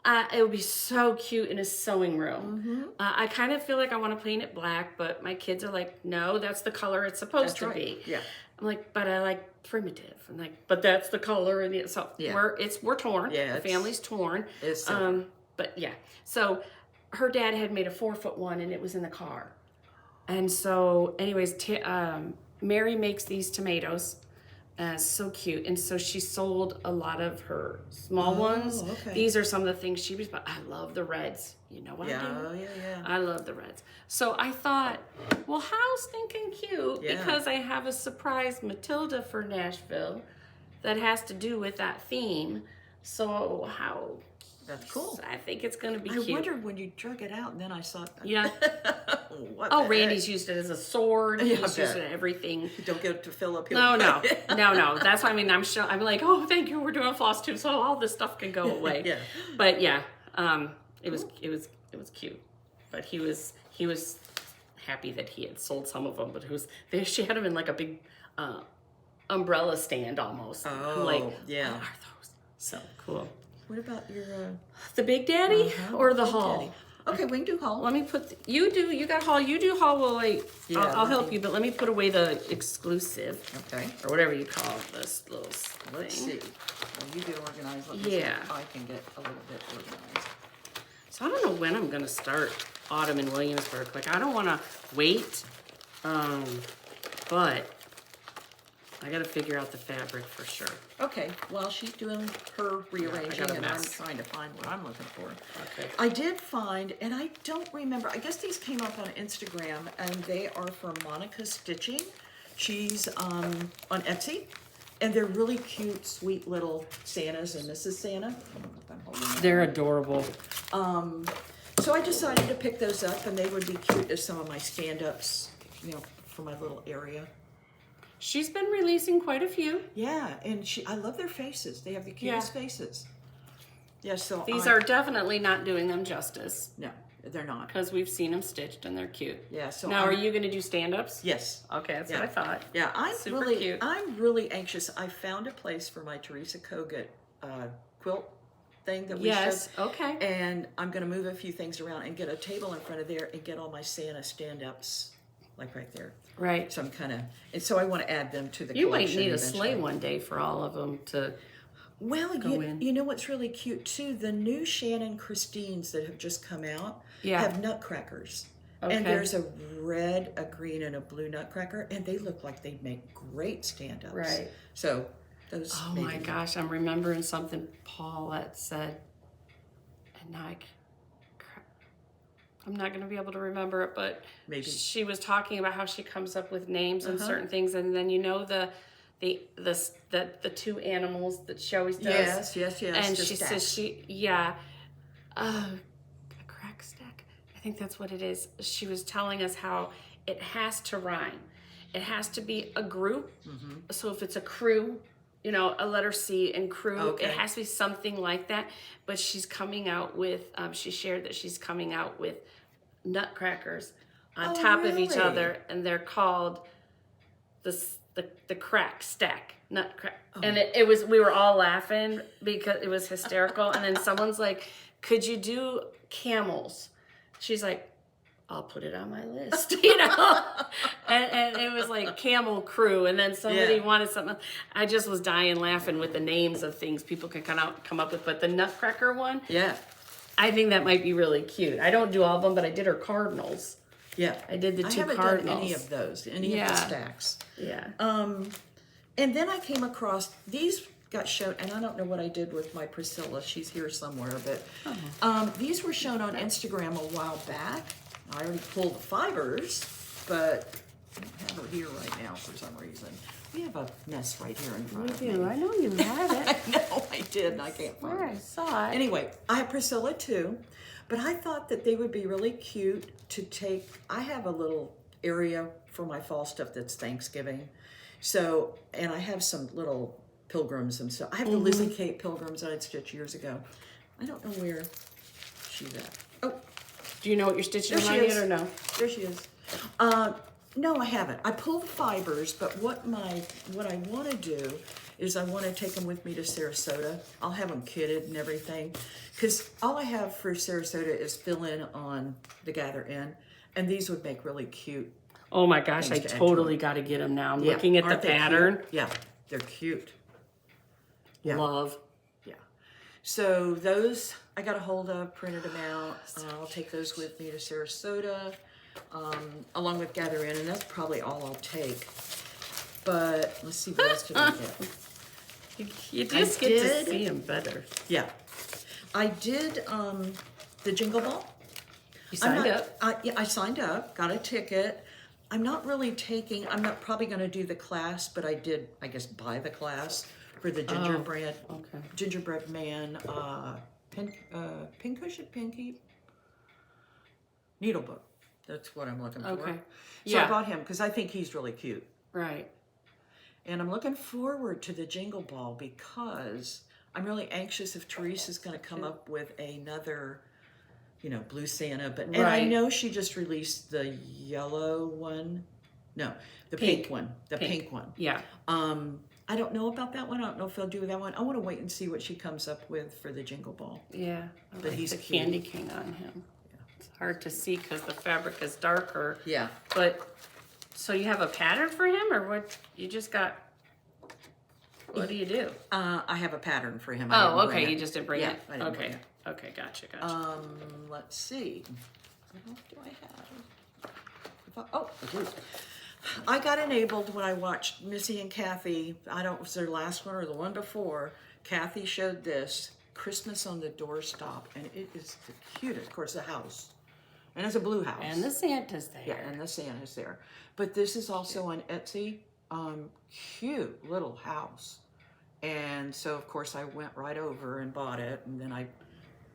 A: It would be so cute in a sewing room.
B: Mm-hmm.
A: I kind of feel like I want to paint it black, but my kids are like, no, that's the color it's supposed to be.
B: Yeah.
A: I'm like, but I like primitive. I'm like, but that's the color, and so
B: Yeah.
A: we're torn.
B: Yeah,
A: The family's torn.
B: It's
A: But yeah, so her dad had made a 4 foot one, and it was in the car. And so, anyways, Mary makes these tomatoes. So cute. And so she sold a lot of her small ones.
B: Okay.
A: These are some of the things she was, but I love the reds. You know what I do?
B: Yeah.
A: I love the reds. So I thought, well, how stinking cute,
B: Yeah.
A: because I have a surprise Matilda for Nashville that has to do with that theme. So how
B: That's cool.
A: I think it's going to be
B: I
A: cute.
B: wondered when you drug it out, and then I saw.
A: Yeah.
B: What
A: Oh,
B: the
A: Randy's
B: heck?
A: used it as a sword.
B: Yeah,
A: He's
B: I
A: used
B: bet.
A: it in everything.
B: Don't get to Philip.
A: No. That's why I'm like, oh, thank you. We're doing a floss tube, so all this stuff can go away.
B: Yeah.
A: But yeah, it was cute. But he was happy that he had sold some of them. But she had them in like a big umbrella stand almost. I'm
B: Oh,
A: like,
B: yeah.
A: what are those? So cool.
B: What about your
A: The Big Daddy or the
B: Big
A: haul?
B: Daddy? Okay, we can do haul.
A: Let me put, you got haul, you do haul, well, wait,
B: Yeah,
A: I'll
B: let
A: help
B: me-
A: you, but let me put away the exclusive,
B: Okay.
A: or whatever you call this little
B: Let's
A: thing.
B: see. Well, you get organized. Let me see
A: Yeah.
B: if I can get a little bit organized.
A: So I don't know when I'm gonna start autumn in Williamsburg, like I don't wanna wait, but I gotta figure out the fabric for sure.
B: Okay, while she's doing her rearranging,
A: got a
B: and I'm
A: mess.
B: trying to find what I'm looking for.
A: Okay.
B: I did find, and I don't remember, I guess these came up on Instagram, and they are from Monica Stitching. She's on Etsy, and they're really cute, sweet little Santas and Mrs. Santa. I don't know if I'm holding that.
A: They're adorable.
B: So I decided to pick those up, and they would be cute as some of my stand-ups, for my little area.
A: She's been releasing quite a few.
B: Yeah, and I love their faces. They have the cutest faces. Yeah, so
A: These are definitely not doing them justice,
B: no, they're not.
A: because we've seen them stitched and they're cute.
B: Yeah, so
A: Now, are you gonna do stand-ups?
B: Yes.
A: Okay, that's
B: Yeah.
A: what I thought.
B: Yeah,
A: Super cute.
B: I'm really anxious. I found a place for my Teresa Kogut quilt thing that we
A: Yes,
B: showed.
A: okay.
B: And I'm going to move a few things around and get a table in front of there and get all my Santa stand-ups, like right there.
A: Right.
B: So I'm kind of, and so I want to add them to the
A: You might
B: collection
A: need a
B: eventually.
A: sleigh one day for all of them to.
B: Well,
A: go in.
B: you know what's really cute too? The new Shannon Christines that have just come out
A: Yeah.
B: have nutcrackers.
A: Okay.
B: And there's a red, a green, and a blue nutcracker, and they look like they make great stand-ups.
A: Right.
B: So those.
A: Oh my gosh, I'm remembering something Paulette said, and now I'm not going to be able to remember it, but
B: Maybe.
A: she was talking about how she comes up with names and certain things, and then the two animals that she always does.
B: Yes.
A: And
B: the
A: she
B: stacks.
A: says a crack stack. I think that's what it is. She was telling us how it has to rhyme. It has to be a group. Mm-hmm. So if it's a crew, a letter C in crew,
B: Okay.
A: it has to be something like that. But she's coming out with, she shared that she's coming out with nutcrackers on top of each
B: really?
A: other, and they're called the crack stack nutcracker. And we were all laughing because it was hysterical. And then someone's like, could you do camels? She's like, I'll put it on my list, and it was like camel crew, and then somebody wanted something. I just was dying laughing with the names of things people can come up with, but the nutcracker one, I think that might be really cute. I don't do all of them, but I did her cardinals.
B: Yeah,
A: I did the two
B: haven't
A: cardinals.
B: done any of those, of the stacks.
A: Yeah.
B: And then I came across these. Got shown, and I don't know what I did with my Priscilla. She's here somewhere, but these were shown on Instagram a while back. I already pulled the fibers, but I don't have her here right now for some reason. We have a mess right here in front of me.
A: I know you have it.
B: I know I did, and I can't find
A: Where I
B: it.
A: saw it.
B: Anyway, I have Priscilla too, but I thought that they would be really cute to take. I have a little area for my fall stuff that's Thanksgiving. So, and I have some little pilgrims and stuff. I have the Lizzie Kate pilgrims that I'd stitched years ago. I don't know where she's at. Oh,
A: Do you know what you're stitching
B: there
A: on
B: she
A: yet
B: is.
A: or no?
B: There she is. No, I haven't. I pulled the fibers, but what I want to do is I want to take them with me to Sarasota. I'll have them kitted and everything, because all I have for Sarasota is fill in on the gather in, and these would make really cute.
A: Oh my gosh, I
B: Things to add
A: totally got to get them now. I'm looking at the
B: Aren't they
A: pattern.
B: cute? Yeah, they're cute. Yeah.
A: Love.
B: Yeah. So those I got a hold of, printed them out. I'll take those with me to Sarasota, along with Gather In, and that's probably all I'll take. But let's see, what else did I get?
A: You just get to see them better.
B: Yeah. I did the Jingle Ball.
A: You signed up?
B: I signed up, got a ticket. I'm not probably going to do the class, but I did, I guess, buy the class for the gingerbread man, Pinky needlebook. That's what I'm looking for.
A: Okay.
B: So I bought him because I think he's really cute.
A: Right.
B: And I'm looking forward to the Jingle Ball because I'm really anxious if Teresa's going to come up with another, Blue Santa. And I know she just released the yellow one. No, the pink one. The pink one.
A: Yeah.
B: I don't know about that one. I don't know if they'll do that one. I want to wait and see what she comes up with for the Jingle Ball.
A: Yeah.
B: But
A: like
B: he's
A: the
B: cute.
A: candy cane on him. Yeah. It's hard to see because the fabric is darker.
B: Yeah.
A: But, so you have a pattern for him or what? You just got, what do you do?
B: I have a pattern for him.
A: Oh, okay. You just didn't bring it?
B: I didn't bring it.
A: Okay, gotcha.
B: Let's see. What else do I have? I do. I got enabled when I watched Missy and Kathy. Was their last one or the one before? Kathy showed this, Christmas on the Doorstop, and it is the cutest. Of course, the house. And it's a blue house.
A: And the Santa's there.
B: Yeah, and the Santa's there. But this is also on Etsy. Cute little house. And so, of course, I went right over and bought it. And then I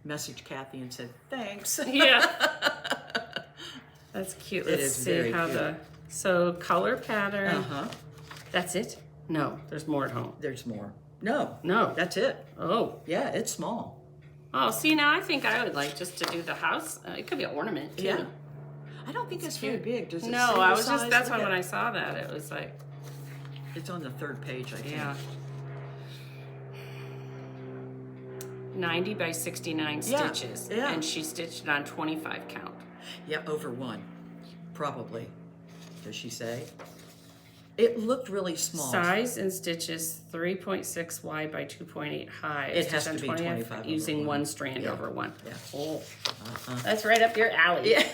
B: messaged Kathy and said, thanks.
A: Yeah. That's cute.
B: It
A: Let's
B: is
A: see
B: very
A: how
B: cute.
A: So color pattern.
B: Uh-huh.
A: That's it? No, there's more at home.
B: There's more. No.
A: No.
B: That's it.
A: Oh.
B: Yeah, it's small.
A: Oh, see, now I think I would like just to do the house. It could be an ornament, too.
B: Yeah. I don't think it's very big. Does it
A: No,
B: say
A: I
B: the
A: was just,
B: size
A: that's
B: of
A: why
B: it?
A: when I saw that, it was like,
B: It's on the third page, I think.
A: yeah. 90 by 69
B: Yeah,
A: stitches.
B: yeah.
A: And she stitched it on 25 count.
B: Yeah, over one. Probably. Does she say? It looked really small.
A: Size and stitches 3.6 wide by 2.8 high.
B: It
A: Stitched
B: has to
A: on
B: be
A: 25
B: 25 over
A: using
B: one.
A: one strand
B: Yeah.
A: over one.
B: Yeah.
A: Oh, that's right up your alley.
B: Yeah.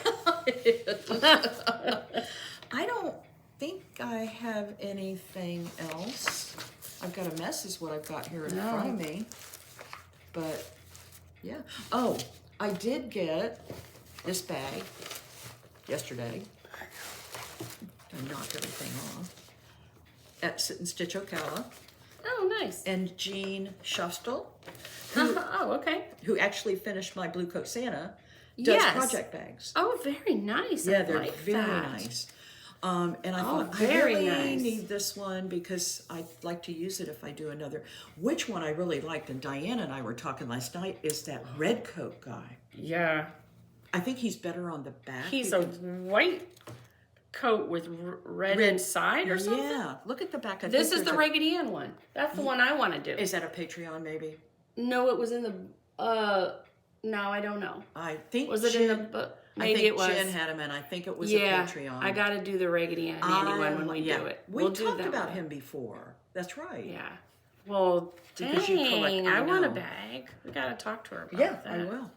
B: I don't think I have anything else. I've got a mess is what I've got here in front of me. But, yeah. Oh, I did get this bag yesterday. I knocked everything off. At Sit and Stitch Ocala.
A: Oh, nice.
B: And Jean Schostel, who actually finished my Blue Coat Santa, does project bags.
A: Oh, very nice.
B: Yeah,
A: I
B: they're
A: like
B: very
A: that.
B: nice. And I thought, I
A: very
B: really
A: nice.
B: need this one because I'd like to use it if I do another. Which one I really liked, and Diane and I were talking last night, is that red coat guy.
A: Yeah.
B: I think he's better on the back.
A: He's a white coat with red inside or something?
B: Yeah, look at the back.
A: This is the Raggedy Ann one. That's the one I want to do.
B: Is that a Patreon maybe?
A: No, it was in the, no, I don't know.
B: I think
A: Was it in the, maybe it was.
B: Jen had him, and I think it was a
A: Yeah,
B: Patreon.
A: I got to do the Raggedy Ann Andy one when we do it.
B: We'll
A: do
B: talked
A: that
B: about
A: one.
B: him before. That's right.
A: Yeah. Well,
B: Because you collect-
A: dang, I want a
B: know.
A: bag. We got to talk to her about
B: Yeah,
A: that.
B: I will.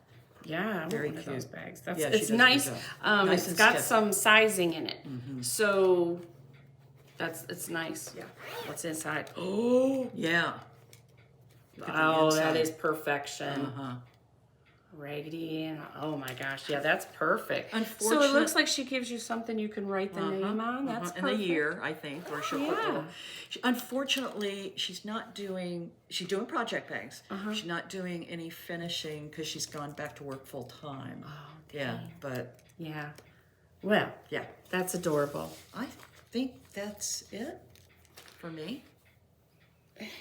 A: Yeah, I want
B: Very
A: one of those
B: cute.
A: bags. That's
B: Yeah, she
A: it's
B: does a
A: nice.
B: good job. Nice
A: It's
B: and
A: got
B: stiff.
A: some sizing in it, so it's nice.
B: Yeah.
A: What's inside?
B: Oh, yeah. Look at the
A: Oh, that
B: inside.
A: is perfection.
B: Uh-huh.
A: Raggedy Ann. Oh my gosh, yeah, that's perfect. So it
B: Unfortunate-
A: looks like she gives you something you can write the name on. That's
B: And
A: perfect.
B: the year, I think, or she'll put
A: Yeah.
B: little. Unfortunately, she's doing project bags. She's not doing any finishing because she's gone back to work full time.
A: Oh,
B: Yeah, but
A: Yeah. Well,
B: yeah,
A: that's adorable.
B: I think that's it for me.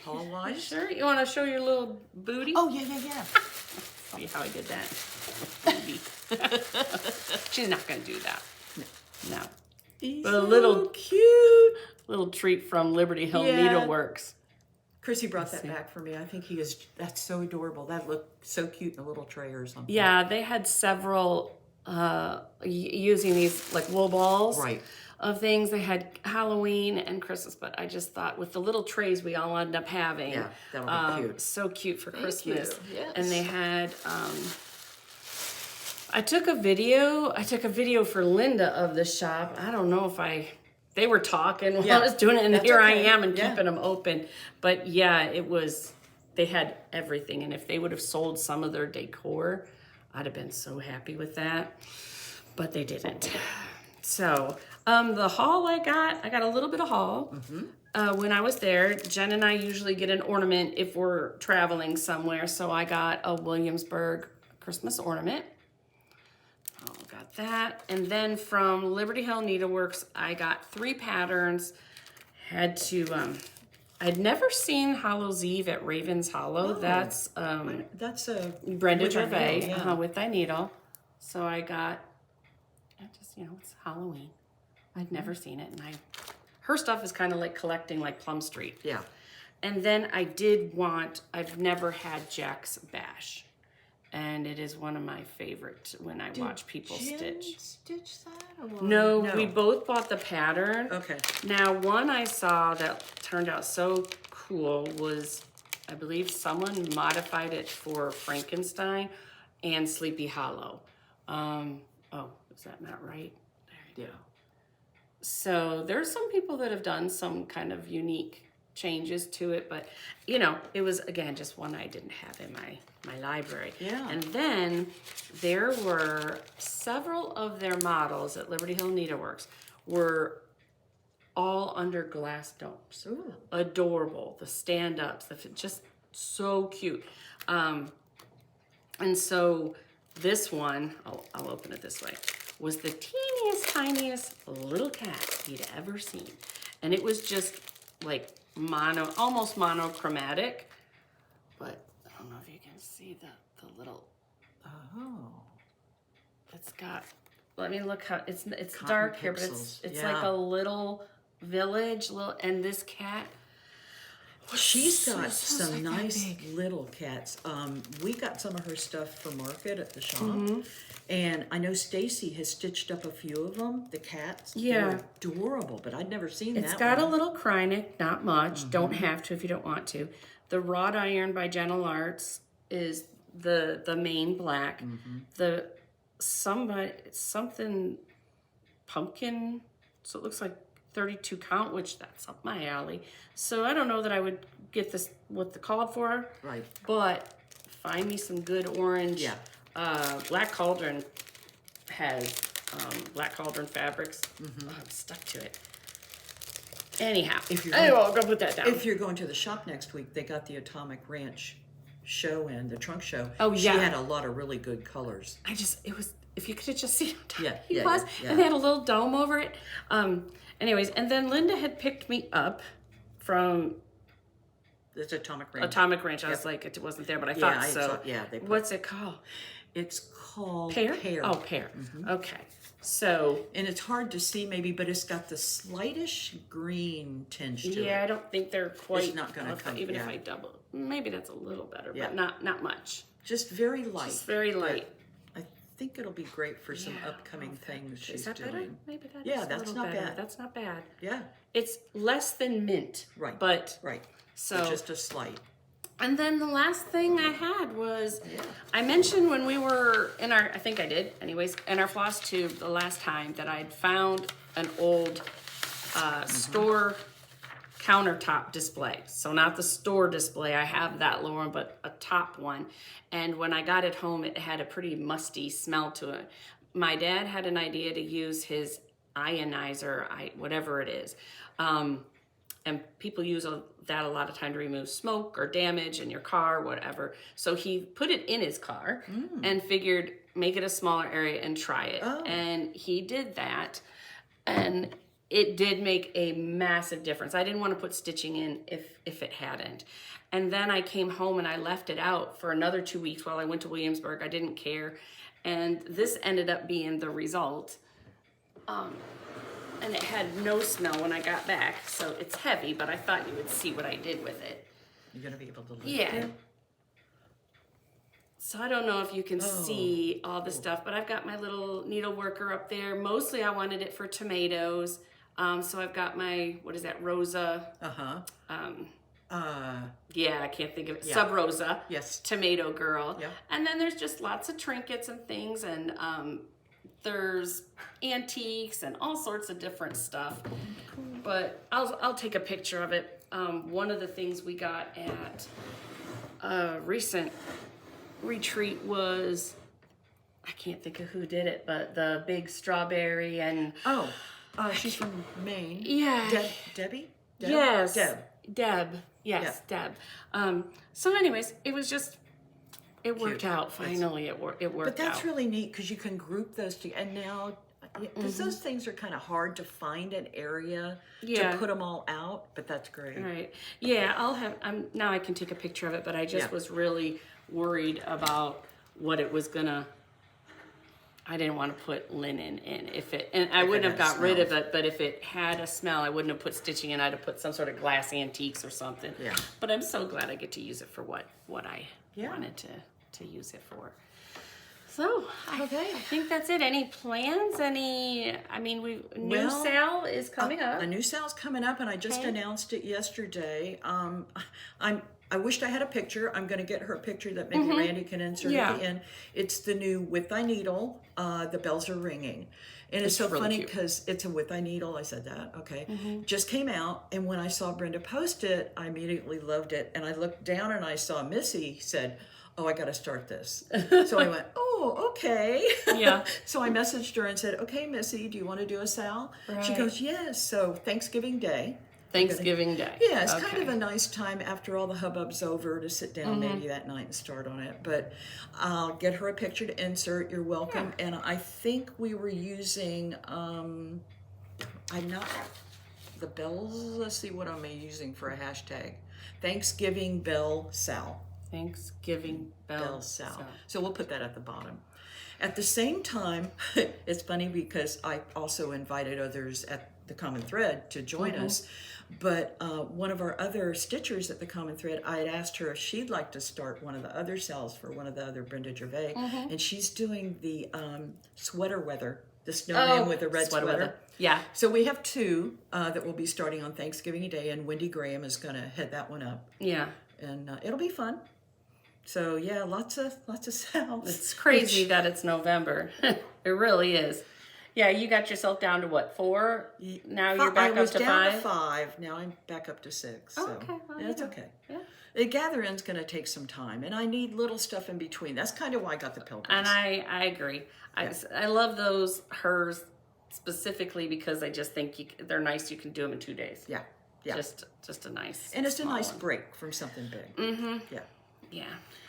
B: Haul wise.
A: Sure, you want to show your little booty?
B: Oh yeah.
A: See how I did that. Booty. She's not gonna do that. No. But a little cute little treat from Liberty Hill
B: Yeah.
A: Needleworks.
B: Chrissy brought that back for me. I think that's so adorable. That looked so cute in a little tray or something.
A: Yeah, they had several using these like wool balls
B: Right.
A: of things. They had Halloween and Christmas, but I just thought with the little trays we all ended up having,
B: Yeah, that'll be cute.
A: so cute for Christmas.
B: you. Yes.
A: And they had. I took a video for Linda of the shop. I don't know if they were talking while I was doing it, and
B: That's
A: here I
B: okay.
A: am and
B: Yeah.
A: keeping them open. But yeah, they had everything. And if they would have sold some of their decor, I'd have been so happy with that. But they didn't. So the haul I got a little bit of haul. When I was there, Jen and I usually get an ornament if we're traveling somewhere. So I got a Williamsburg Christmas ornament. Got that. And then from Liberty Hill Needleworks, I got 3 patterns. Had to, I'd never seen Hollow's Eve at Raven's Hollow. That's
B: That's a
A: Brenda
B: with a
A: Gervais
B: needle, yeah.
A: with thy needle. So I got, it's Halloween. I'd never seen it. And her stuff is kind of like collecting like Plum Street.
B: Yeah.
A: And then I've never had Jack's Bash. And it is one of my favorites when I watch people stitch.
B: Stitch that? Or
A: No, we both bought the pattern.
B: Okay.
A: Now, one I saw that turned out so cool was, I believe someone modified it for Frankenstein and Sleepy Hollow. Is that not right? There you go. So there's some people that have done some kind of unique changes to it, but it was again just one I didn't have in my library.
B: Yeah.
A: And then there were several of their models at Liberty Hill Needleworks were all under glass domes.
B: Ooh.
A: Adorable. The stand-ups, just so cute. And so this one, I'll open it this way, was the teeniest, tiniest little cat you'd ever seen. And it was just like almost monochromatic, but I don't know if you can see the little, it's got, let me look how, it's
B: Cotton
A: dark here, but
B: pixels.
A: it's
B: Yeah.
A: like a little village, and this cat,
B: She's got
A: so
B: some
A: like that
B: nice
A: big.
B: little cats. We got some of her stuff for market at the shop.
A: Mm-hmm.
B: And I know Stacy has stitched up a few of them, the cats.
A: Yeah.
B: They're adorable, but I'd never seen
A: It's
B: that
A: got
B: one.
A: a little Krynick, not much. Don't have to if you don't want to. The wrought iron by Gentle Arts is the main black. The something pumpkin, so it looks like 32 count, which that's up my alley. So I don't know that I would get this what the called for.
B: Right.
A: But find me some good orange.
B: Yeah.
A: Black Cauldron has Black Cauldron fabrics. Oh, I'm stuck to it. Anyhow, I'll go put that down.
B: If you're going to the shop next week, they got the Atomic Ranch show in, the trunk show.
A: Oh, yeah.
B: She had a lot of really good colors.
A: If you could have just seen how tiny
B: Yeah,
A: it was,
B: yeah.
A: and they had a little dome over it. Anyways, and then Linda had picked me up from
B: It's Atomic Ranch.
A: Atomic Ranch. I was like, it wasn't there, but I thought so. What's it called?
B: It's called
A: Pear?
B: Pear.
A: Oh, Pear. Okay. So,
B: And it's hard to see maybe, but it's got the slightest green tinge to it.
A: yeah, I don't think they're quite.
B: It's not gonna come,
A: Even if
B: yeah.
A: I double, maybe that's a little better,
B: Yeah.
A: but not much.
B: Just very light.
A: Just very light.
B: I think it'll be great for some
A: Yeah,
B: upcoming things she's
A: Is that
B: doing.
A: better? Maybe that's
B: Yeah,
A: a
B: that's
A: little
B: not
A: better.
B: bad.
A: That's not bad.
B: Yeah,
A: It's less than mint.
B: Right.
A: But
B: right.
A: so
B: Just a slight.
A: And then the last thing I had was,
B: Yeah.
A: I mentioned when we were in I think I did, anyways, in our Floss Tube the last time that I'd found an old store countertop display. So not the store display, I have that lower one, but a top one. And when I got it home, it had a pretty musty smell to it. My dad had an idea to use his ionizer, whatever it is. And people use that a lot of time to remove smoke or damage in your car, whatever. So he put it in his car and figured make it a smaller area and try it.
B: Oh.
A: And he did that. And it did make a massive difference. I didn't want to put stitching in if it hadn't. And then I came home and I left it out for another 2 weeks while I went to Williamsburg. I didn't care. And this ended up being the result. And it had no smell when I got back, so it's heavy, but I thought you would see what I did with it.
B: You're going to be able to lift
A: Yeah.
B: it?
A: So I don't know if you can see all the stuff, but I've got my little needle worker up there. Mostly I wanted it for tomatoes. So I've got my, what is that, Rosa? Yeah, I can't think of it.
B: Yeah.
A: Sub Rosa.
B: Yes.
A: Tomato girl.
B: Yeah.
A: And then there's just lots of trinkets and things, and there's antiques and all sorts of different stuff. But I'll take a picture of it. One of the things we got at a recent retreat was, I can't think of who did it, but the big strawberry and
B: She's from Maine.
A: yeah.
B: Debbie?
A: Yes.
B: Deb.
A: Yes, Deb. So anyways, it was just, it worked
B: Cute.
A: out. Finally, it worked out.
B: But that's really neat because you can group those together. And now, because those things are kind of hard to find an area
A: Yeah.
B: to put them all out, but that's great.
A: Right. Yeah, now I can take a picture of it, but I just
B: Yeah.
A: was really worried about what it was gonna, I didn't want to put linen in and I wouldn't have
B: had
A: got rid of
B: smell.
A: it, but if it had a smell, I wouldn't have put stitching in. I'd have put some sort of glass antiques or something.
B: Yeah.
A: But I'm so glad I get to use it for what I
B: Yeah.
A: wanted to use it for. So
B: Okay.
A: I think that's it. Any plans? New
B: Well,
A: sale is coming up.
B: A new sale's coming up, and I just
A: Okay.
B: announced it yesterday. I wished I had a picture. I'm going to get her a picture that maybe Randy can insert
A: Yeah.
B: at the end. It's the new With Thy Needle. The bells are ringing. And it's so
A: really
B: funny
A: cute.
B: because it's a With Thy Needle. I said that. Okay. Just came out. And when I saw Brenda post it, I immediately loved it. And I looked down and I saw Missy said, "Oh, I got to start this." So I went, "Oh, okay."
A: Yeah.
B: So I messaged her and said, "Okay, Missy, do you want to do a sal?" She
A: Right.
B: goes, "Yes." So Thanksgiving Day.
A: Thanksgiving Day.
B: Yeah, it's kind
A: Okay.
B: of a nice time after all the hubbub's over to sit down maybe that night and start on it. But I'll get her a picture to insert. You're welcome. And I think we were using, the bells. Let's see, what am I using for a hashtag? Thanksgiving Bell Sal.
A: Thanksgiving
B: Bell Sal. So we'll put that at the bottom. At the same time, it's funny because I also invited others at the Common Thread to join us. But one of our other stitchers at the Common Thread, I had asked her if she'd like to start one of the other sales for one of the other Brenda Gervais. And she's doing the sweater weather, the snowman with the red sweater.
A: weather. Yeah.
B: So we have two that will be starting on Thanksgiving Day, and Wendy Graham is going to head that one up.
A: Yeah.
B: And it'll be fun. So yeah, lots of sales.
A: It's crazy that it's November. It really is. Yeah, you got yourself down to what, 4? Now you're back
B: I was
A: up to
B: down
A: 5?
B: to 5. Now I'm back up to 6. So
A: Okay, well,
B: yeah, it's
A: yeah.
B: okay.
A: Yeah.
B: The gathering's going to take some time, and I need little stuff in between. That's kind of why I got the pilgrims.
A: And I agree. I love those hers specifically because I just think they're nice. You can do them in 2 days.
B: Yeah, yeah.
A: Just a nice.
B: And it's a
A: small
B: nice
A: one.
B: break from something big.
A: Mm-hmm.
B: Yeah.
A: Yeah.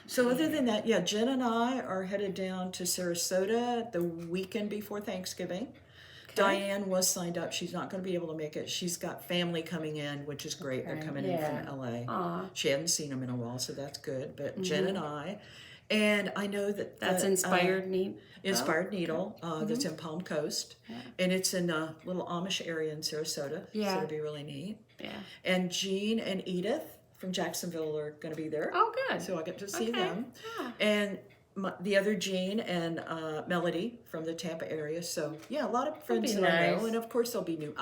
B: So other than that, yeah, Jen and I are headed down to Sarasota the weekend before Thanksgiving. Diane was signed up. She's not going to be able to make it. She's got family coming in, which is great. They're coming in from LA.
A: Aw.
B: She hadn't seen them in a while, so that's good. But Jen and I, and I know that
A: That's Inspired Neat.
B: Inspired Needle, that's in Palm Coast, and it's in a little Amish area in Sarasota.
A: Yeah.
B: So it'll be really neat.
A: Yeah.
B: And Jean and Edith from Jacksonville are going to be there.
A: Oh, good.
B: So I get to see
A: Okay.
B: them.
A: Yeah.
B: And the other Jean and Melody from the Tampa area. So yeah, a lot of friends
A: be
B: that I
A: nice.
B: know, and of course they'll be new.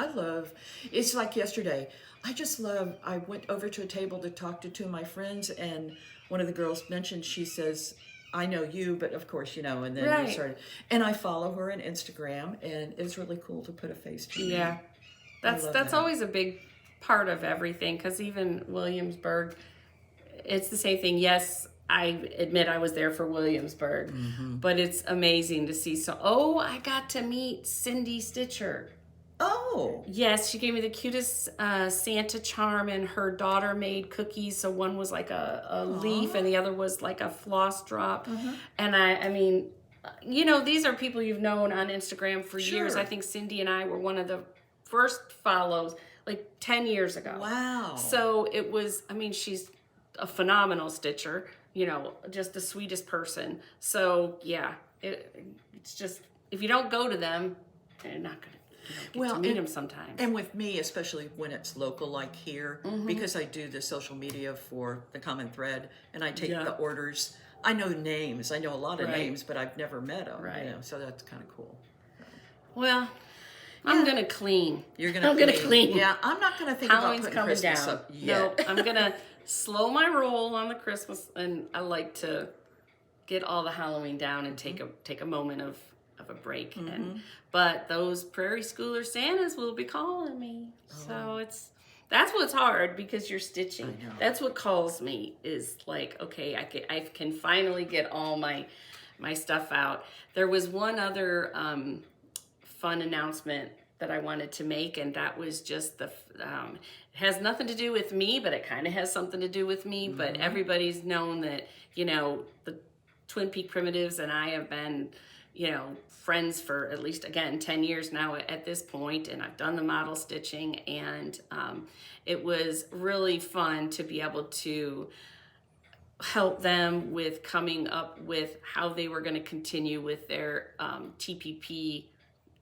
B: It's like yesterday. I went over to a table to talk to 2 of my friends, and one of the girls mentioned, she says, I know you, but of course, and then
A: Right.
B: we started. And I follow her on Instagram, and it's really cool to put a face to her.
A: Yeah. That's
B: that.
A: always a big part of everything, because even Williamsburg, it's the same thing. Yes, I admit I was there for Williamsburg, but it's amazing to see. So, I got to meet Cindy Stitcher.
B: Oh,
A: Yes, she gave me the cutest Santa charm, and her daughter made cookies. So one was like a leaf, and the other was like a floss drop. And I mean, these are people you've known on Instagram for years.
B: Sure.
A: I think Cindy and I were one of the first follows like 10 years ago.
B: wow.
A: So it was, she's a phenomenal stitcher, just the sweetest person. So yeah, it's just, if you don't go to them, you're not going to get to meet them sometimes.
B: And with me, especially when it's local like here, because I do the social media for the Common Thread, and I take the orders. I know names. I know a lot of names, but I've never met them.
A: Right.
B: So that's kind of cool.
A: Well, I'm gonna clean.
B: You're gonna.
A: I'm gonna clean.
B: Yeah, I'm not gonna think
A: Halloween's
B: about putting
A: coming
B: Christmas
A: down.
B: up yet.
A: No, I'm gonna slow my roll on the Christmas, and I like to get all the Halloween down and take a moment of a break. But those prairie schooler Santas will be calling me. So that's what's hard, because you're stitching.
B: I know.
A: That's what calls me, is like, okay, I can finally get all my stuff out. There was one other fun announcement that I wanted to make, and that was just it has nothing to do with me, but it kind of has something to do with me. But everybody's known that, the Twin Peak Primitives and I have been, friends for at least, again, 10 years now at this point, and I've done the model stitching, and it was really fun to be able to help them with coming up with how they were going to continue with their TPP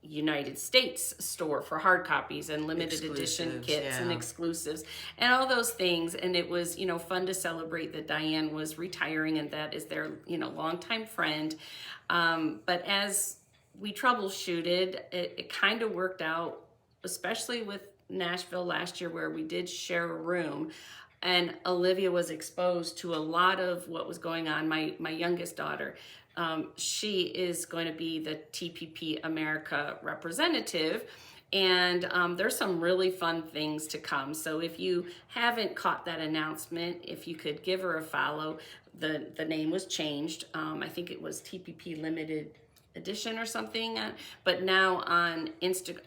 A: United States store for hard copies and limited edition kits and exclusives and all those things. And it was, fun to celebrate that Diane was retiring, and that is their, longtime friend. But as we troubleshooted, it kind of worked out, especially with Nashville last year, where we did share a room. And Olivia was exposed to a lot of what was going on. My youngest daughter, she is going to be the TPP America representative, and there's some really fun things to come. So if you haven't caught that announcement, if you could give her a follow. The name was changed. I think it was TPP Limited Edition or something. But now on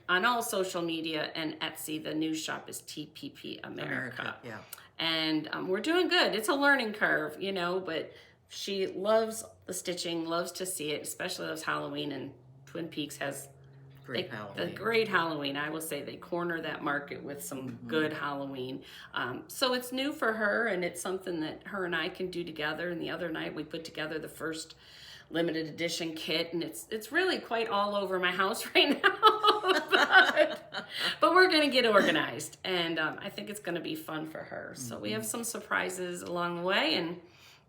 A: on all social media and Etsy, the new shop is TPP America.
B: Yeah.
A: And we're doing good. It's a learning curve, but she loves the stitching, loves to see it, especially those Halloween, and Twin Peaks has the great Halloween. I will say they corner that market with some good Halloween. So it's new for her, and it's something that her and I can do together. And the other night we put together the first limited edition kit, and it's really quite all over my house right now. but we're gonna get organized, and I think it's gonna be fun for her. So we have some surprises along the way,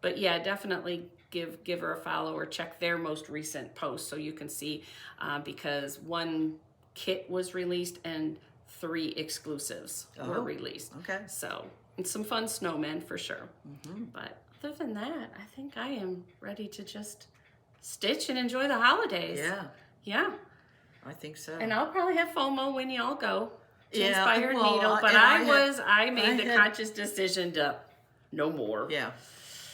A: but yeah, definitely give her a follow or check their most recent post so you can see, because one kit was released and 3 exclusives were released.
B: Okay.
A: So And some fun snowmen for sure. But other than that, I think I am ready to just stitch and enjoy the holidays.
B: Yeah,
A: Yeah.
B: I think so.
A: And I'll probably have FOMO when y'all go to
B: Yeah,
A: Inspired
B: well,
A: Needle. But
B: and
A: I made the
B: had-
A: conscious decision to no more.
B: Yeah.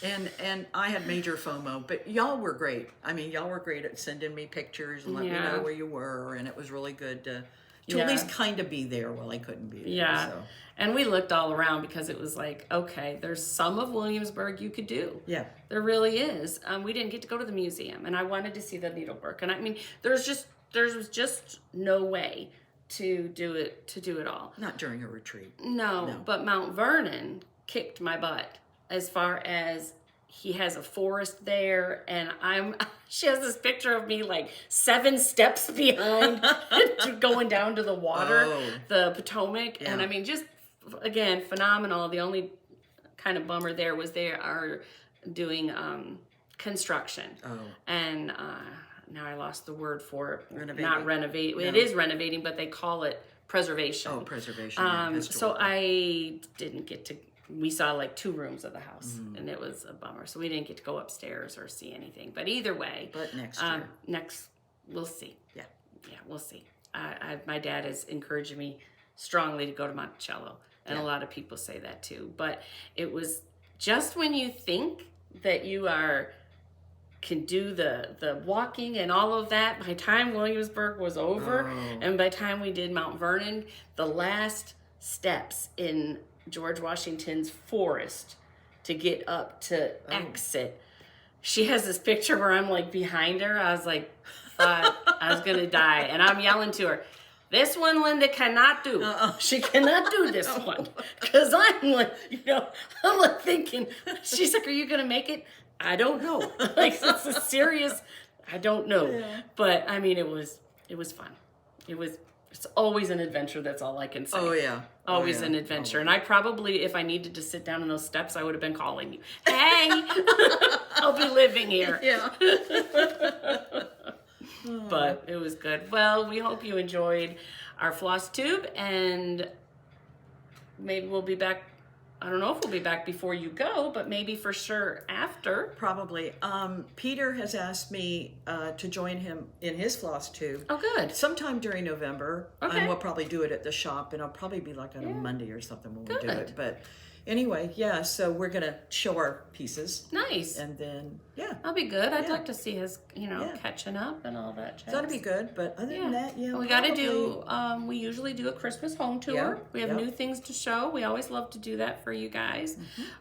B: And I had major FOMO, but y'all were great. I mean, y'all were great at sending me pictures and letting me know where you were, and it was really good to at least kind of be there while I couldn't be there.
A: Yeah.
B: So.
A: And we looked all around because it was like, okay, there's some of Williamsburg you could do.
B: Yeah.
A: There really is. We didn't get to go to the museum, and I wanted to see the needlework. And I mean, there was just no way to do it all.
B: Not during a retreat.
A: No, but Mount Vernon kicked my butt as far as he has a forest there, and she has this picture of me like 7 steps behind going down to the water, the Potomac. And I mean, just again, phenomenal. The only kind of bummer there was they are doing construction. And now I lost the word for it.
B: Renovating.
A: Not renovate.
B: No.
A: It is renovating, but they call it preservation.
B: Oh, preservation.
A: So I didn't get to. We saw like 2 rooms of the house, and it was a bummer. So we didn't get to go upstairs or see anything. But either way,
B: But next year.
A: We'll see.
B: Yeah.
A: Yeah, we'll see. My dad is encouraging me strongly to go to Monticello, and a lot of people say that too. But it was just when you think that you can do the walking and all of that, by the time Williamsburg was over, and by the time we did Mount Vernon, the last steps in George Washington's forest to get up to exit. She has this picture where I'm like behind her. I was like, I was gonna die. And I'm yelling to her, this one Linda cannot do. She cannot do this one. Cause I'm like, I'm like thinking, she's like, are you gonna make it? I don't know. Like, it's a serious, I don't know. Yeah. But I mean, it was fun. It's always an adventure. That's all I can say.
B: Oh, yeah.
A: Always an adventure. And I probably, if I needed to sit down on those steps, I would have been calling you. Hey, I'll be living here.
B: Yeah.
A: But it was good. Well, we hope you enjoyed our Floss Tube, and maybe we'll be back. I don't know if we'll be back before you go, but maybe for sure after.
B: Probably. Peter has asked me to join him in his Floss Tube.
A: Oh, good.
B: Sometime during November.
A: Okay.
B: And we'll probably do it at the shop, and it'll probably be like on a Monday or something when we do
A: Good.
B: it. But anyway, so we're going to show our pieces.
A: Nice.
B: And then,
A: That'll be good. I'd like to see us,
B: Yeah.
A: catching up and all that jazz.
B: So that'll be good. But other than that,
A: we got to do, we usually do a Christmas home tour.
B: Yeah,
A: We have new things to show. We always love to do that for you guys.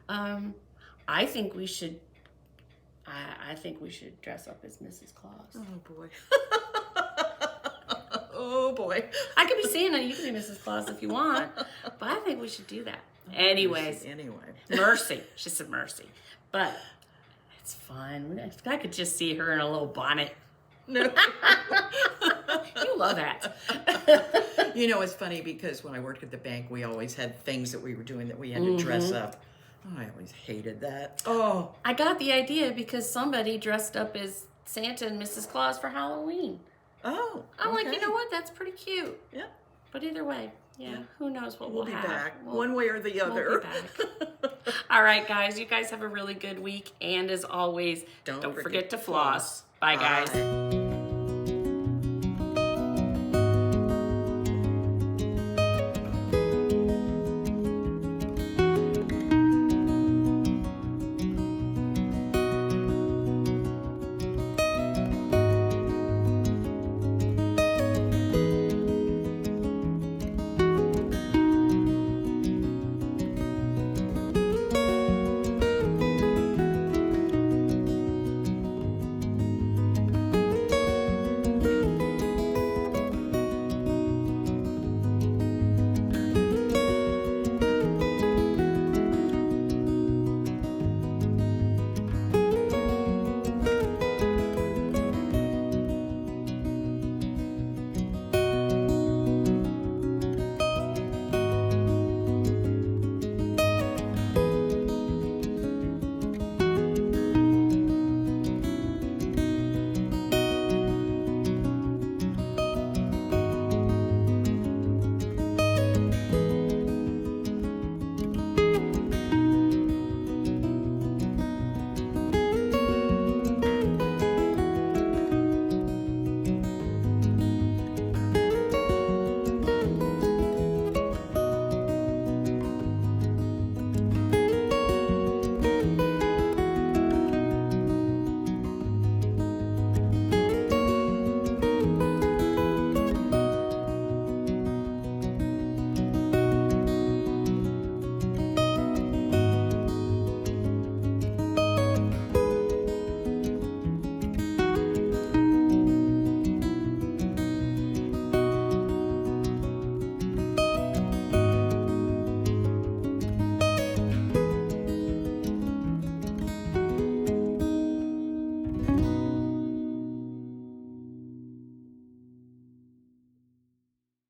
A: I think we should, I think we should dress up as Mrs. Claus.
B: Oh, boy. Oh, boy.
A: I could be Santa. You can be Mrs. Claus if you want. But I think we should do that. Anyways.
B: Anyway.
A: Mercy. She said mercy. But it's fun. I could just see her in a little bonnet.
B: No.
A: You love that.
B: It's funny because when I worked at the bank, we always had things that we were doing that we had to dress up. Oh, I always hated that. Oh.
A: I got the idea because somebody dressed up as Santa and Mrs. Claus for Halloween.
B: Oh.
A: I'm like, you know what? That's pretty cute.
B: Yeah.
A: But either way, who knows what
B: We'll
A: we'll
B: be
A: have.
B: back. One way or the other.
A: We'll be back. All right, guys. You guys have a really good week. And as always, don't forget to floss. Bye, guys.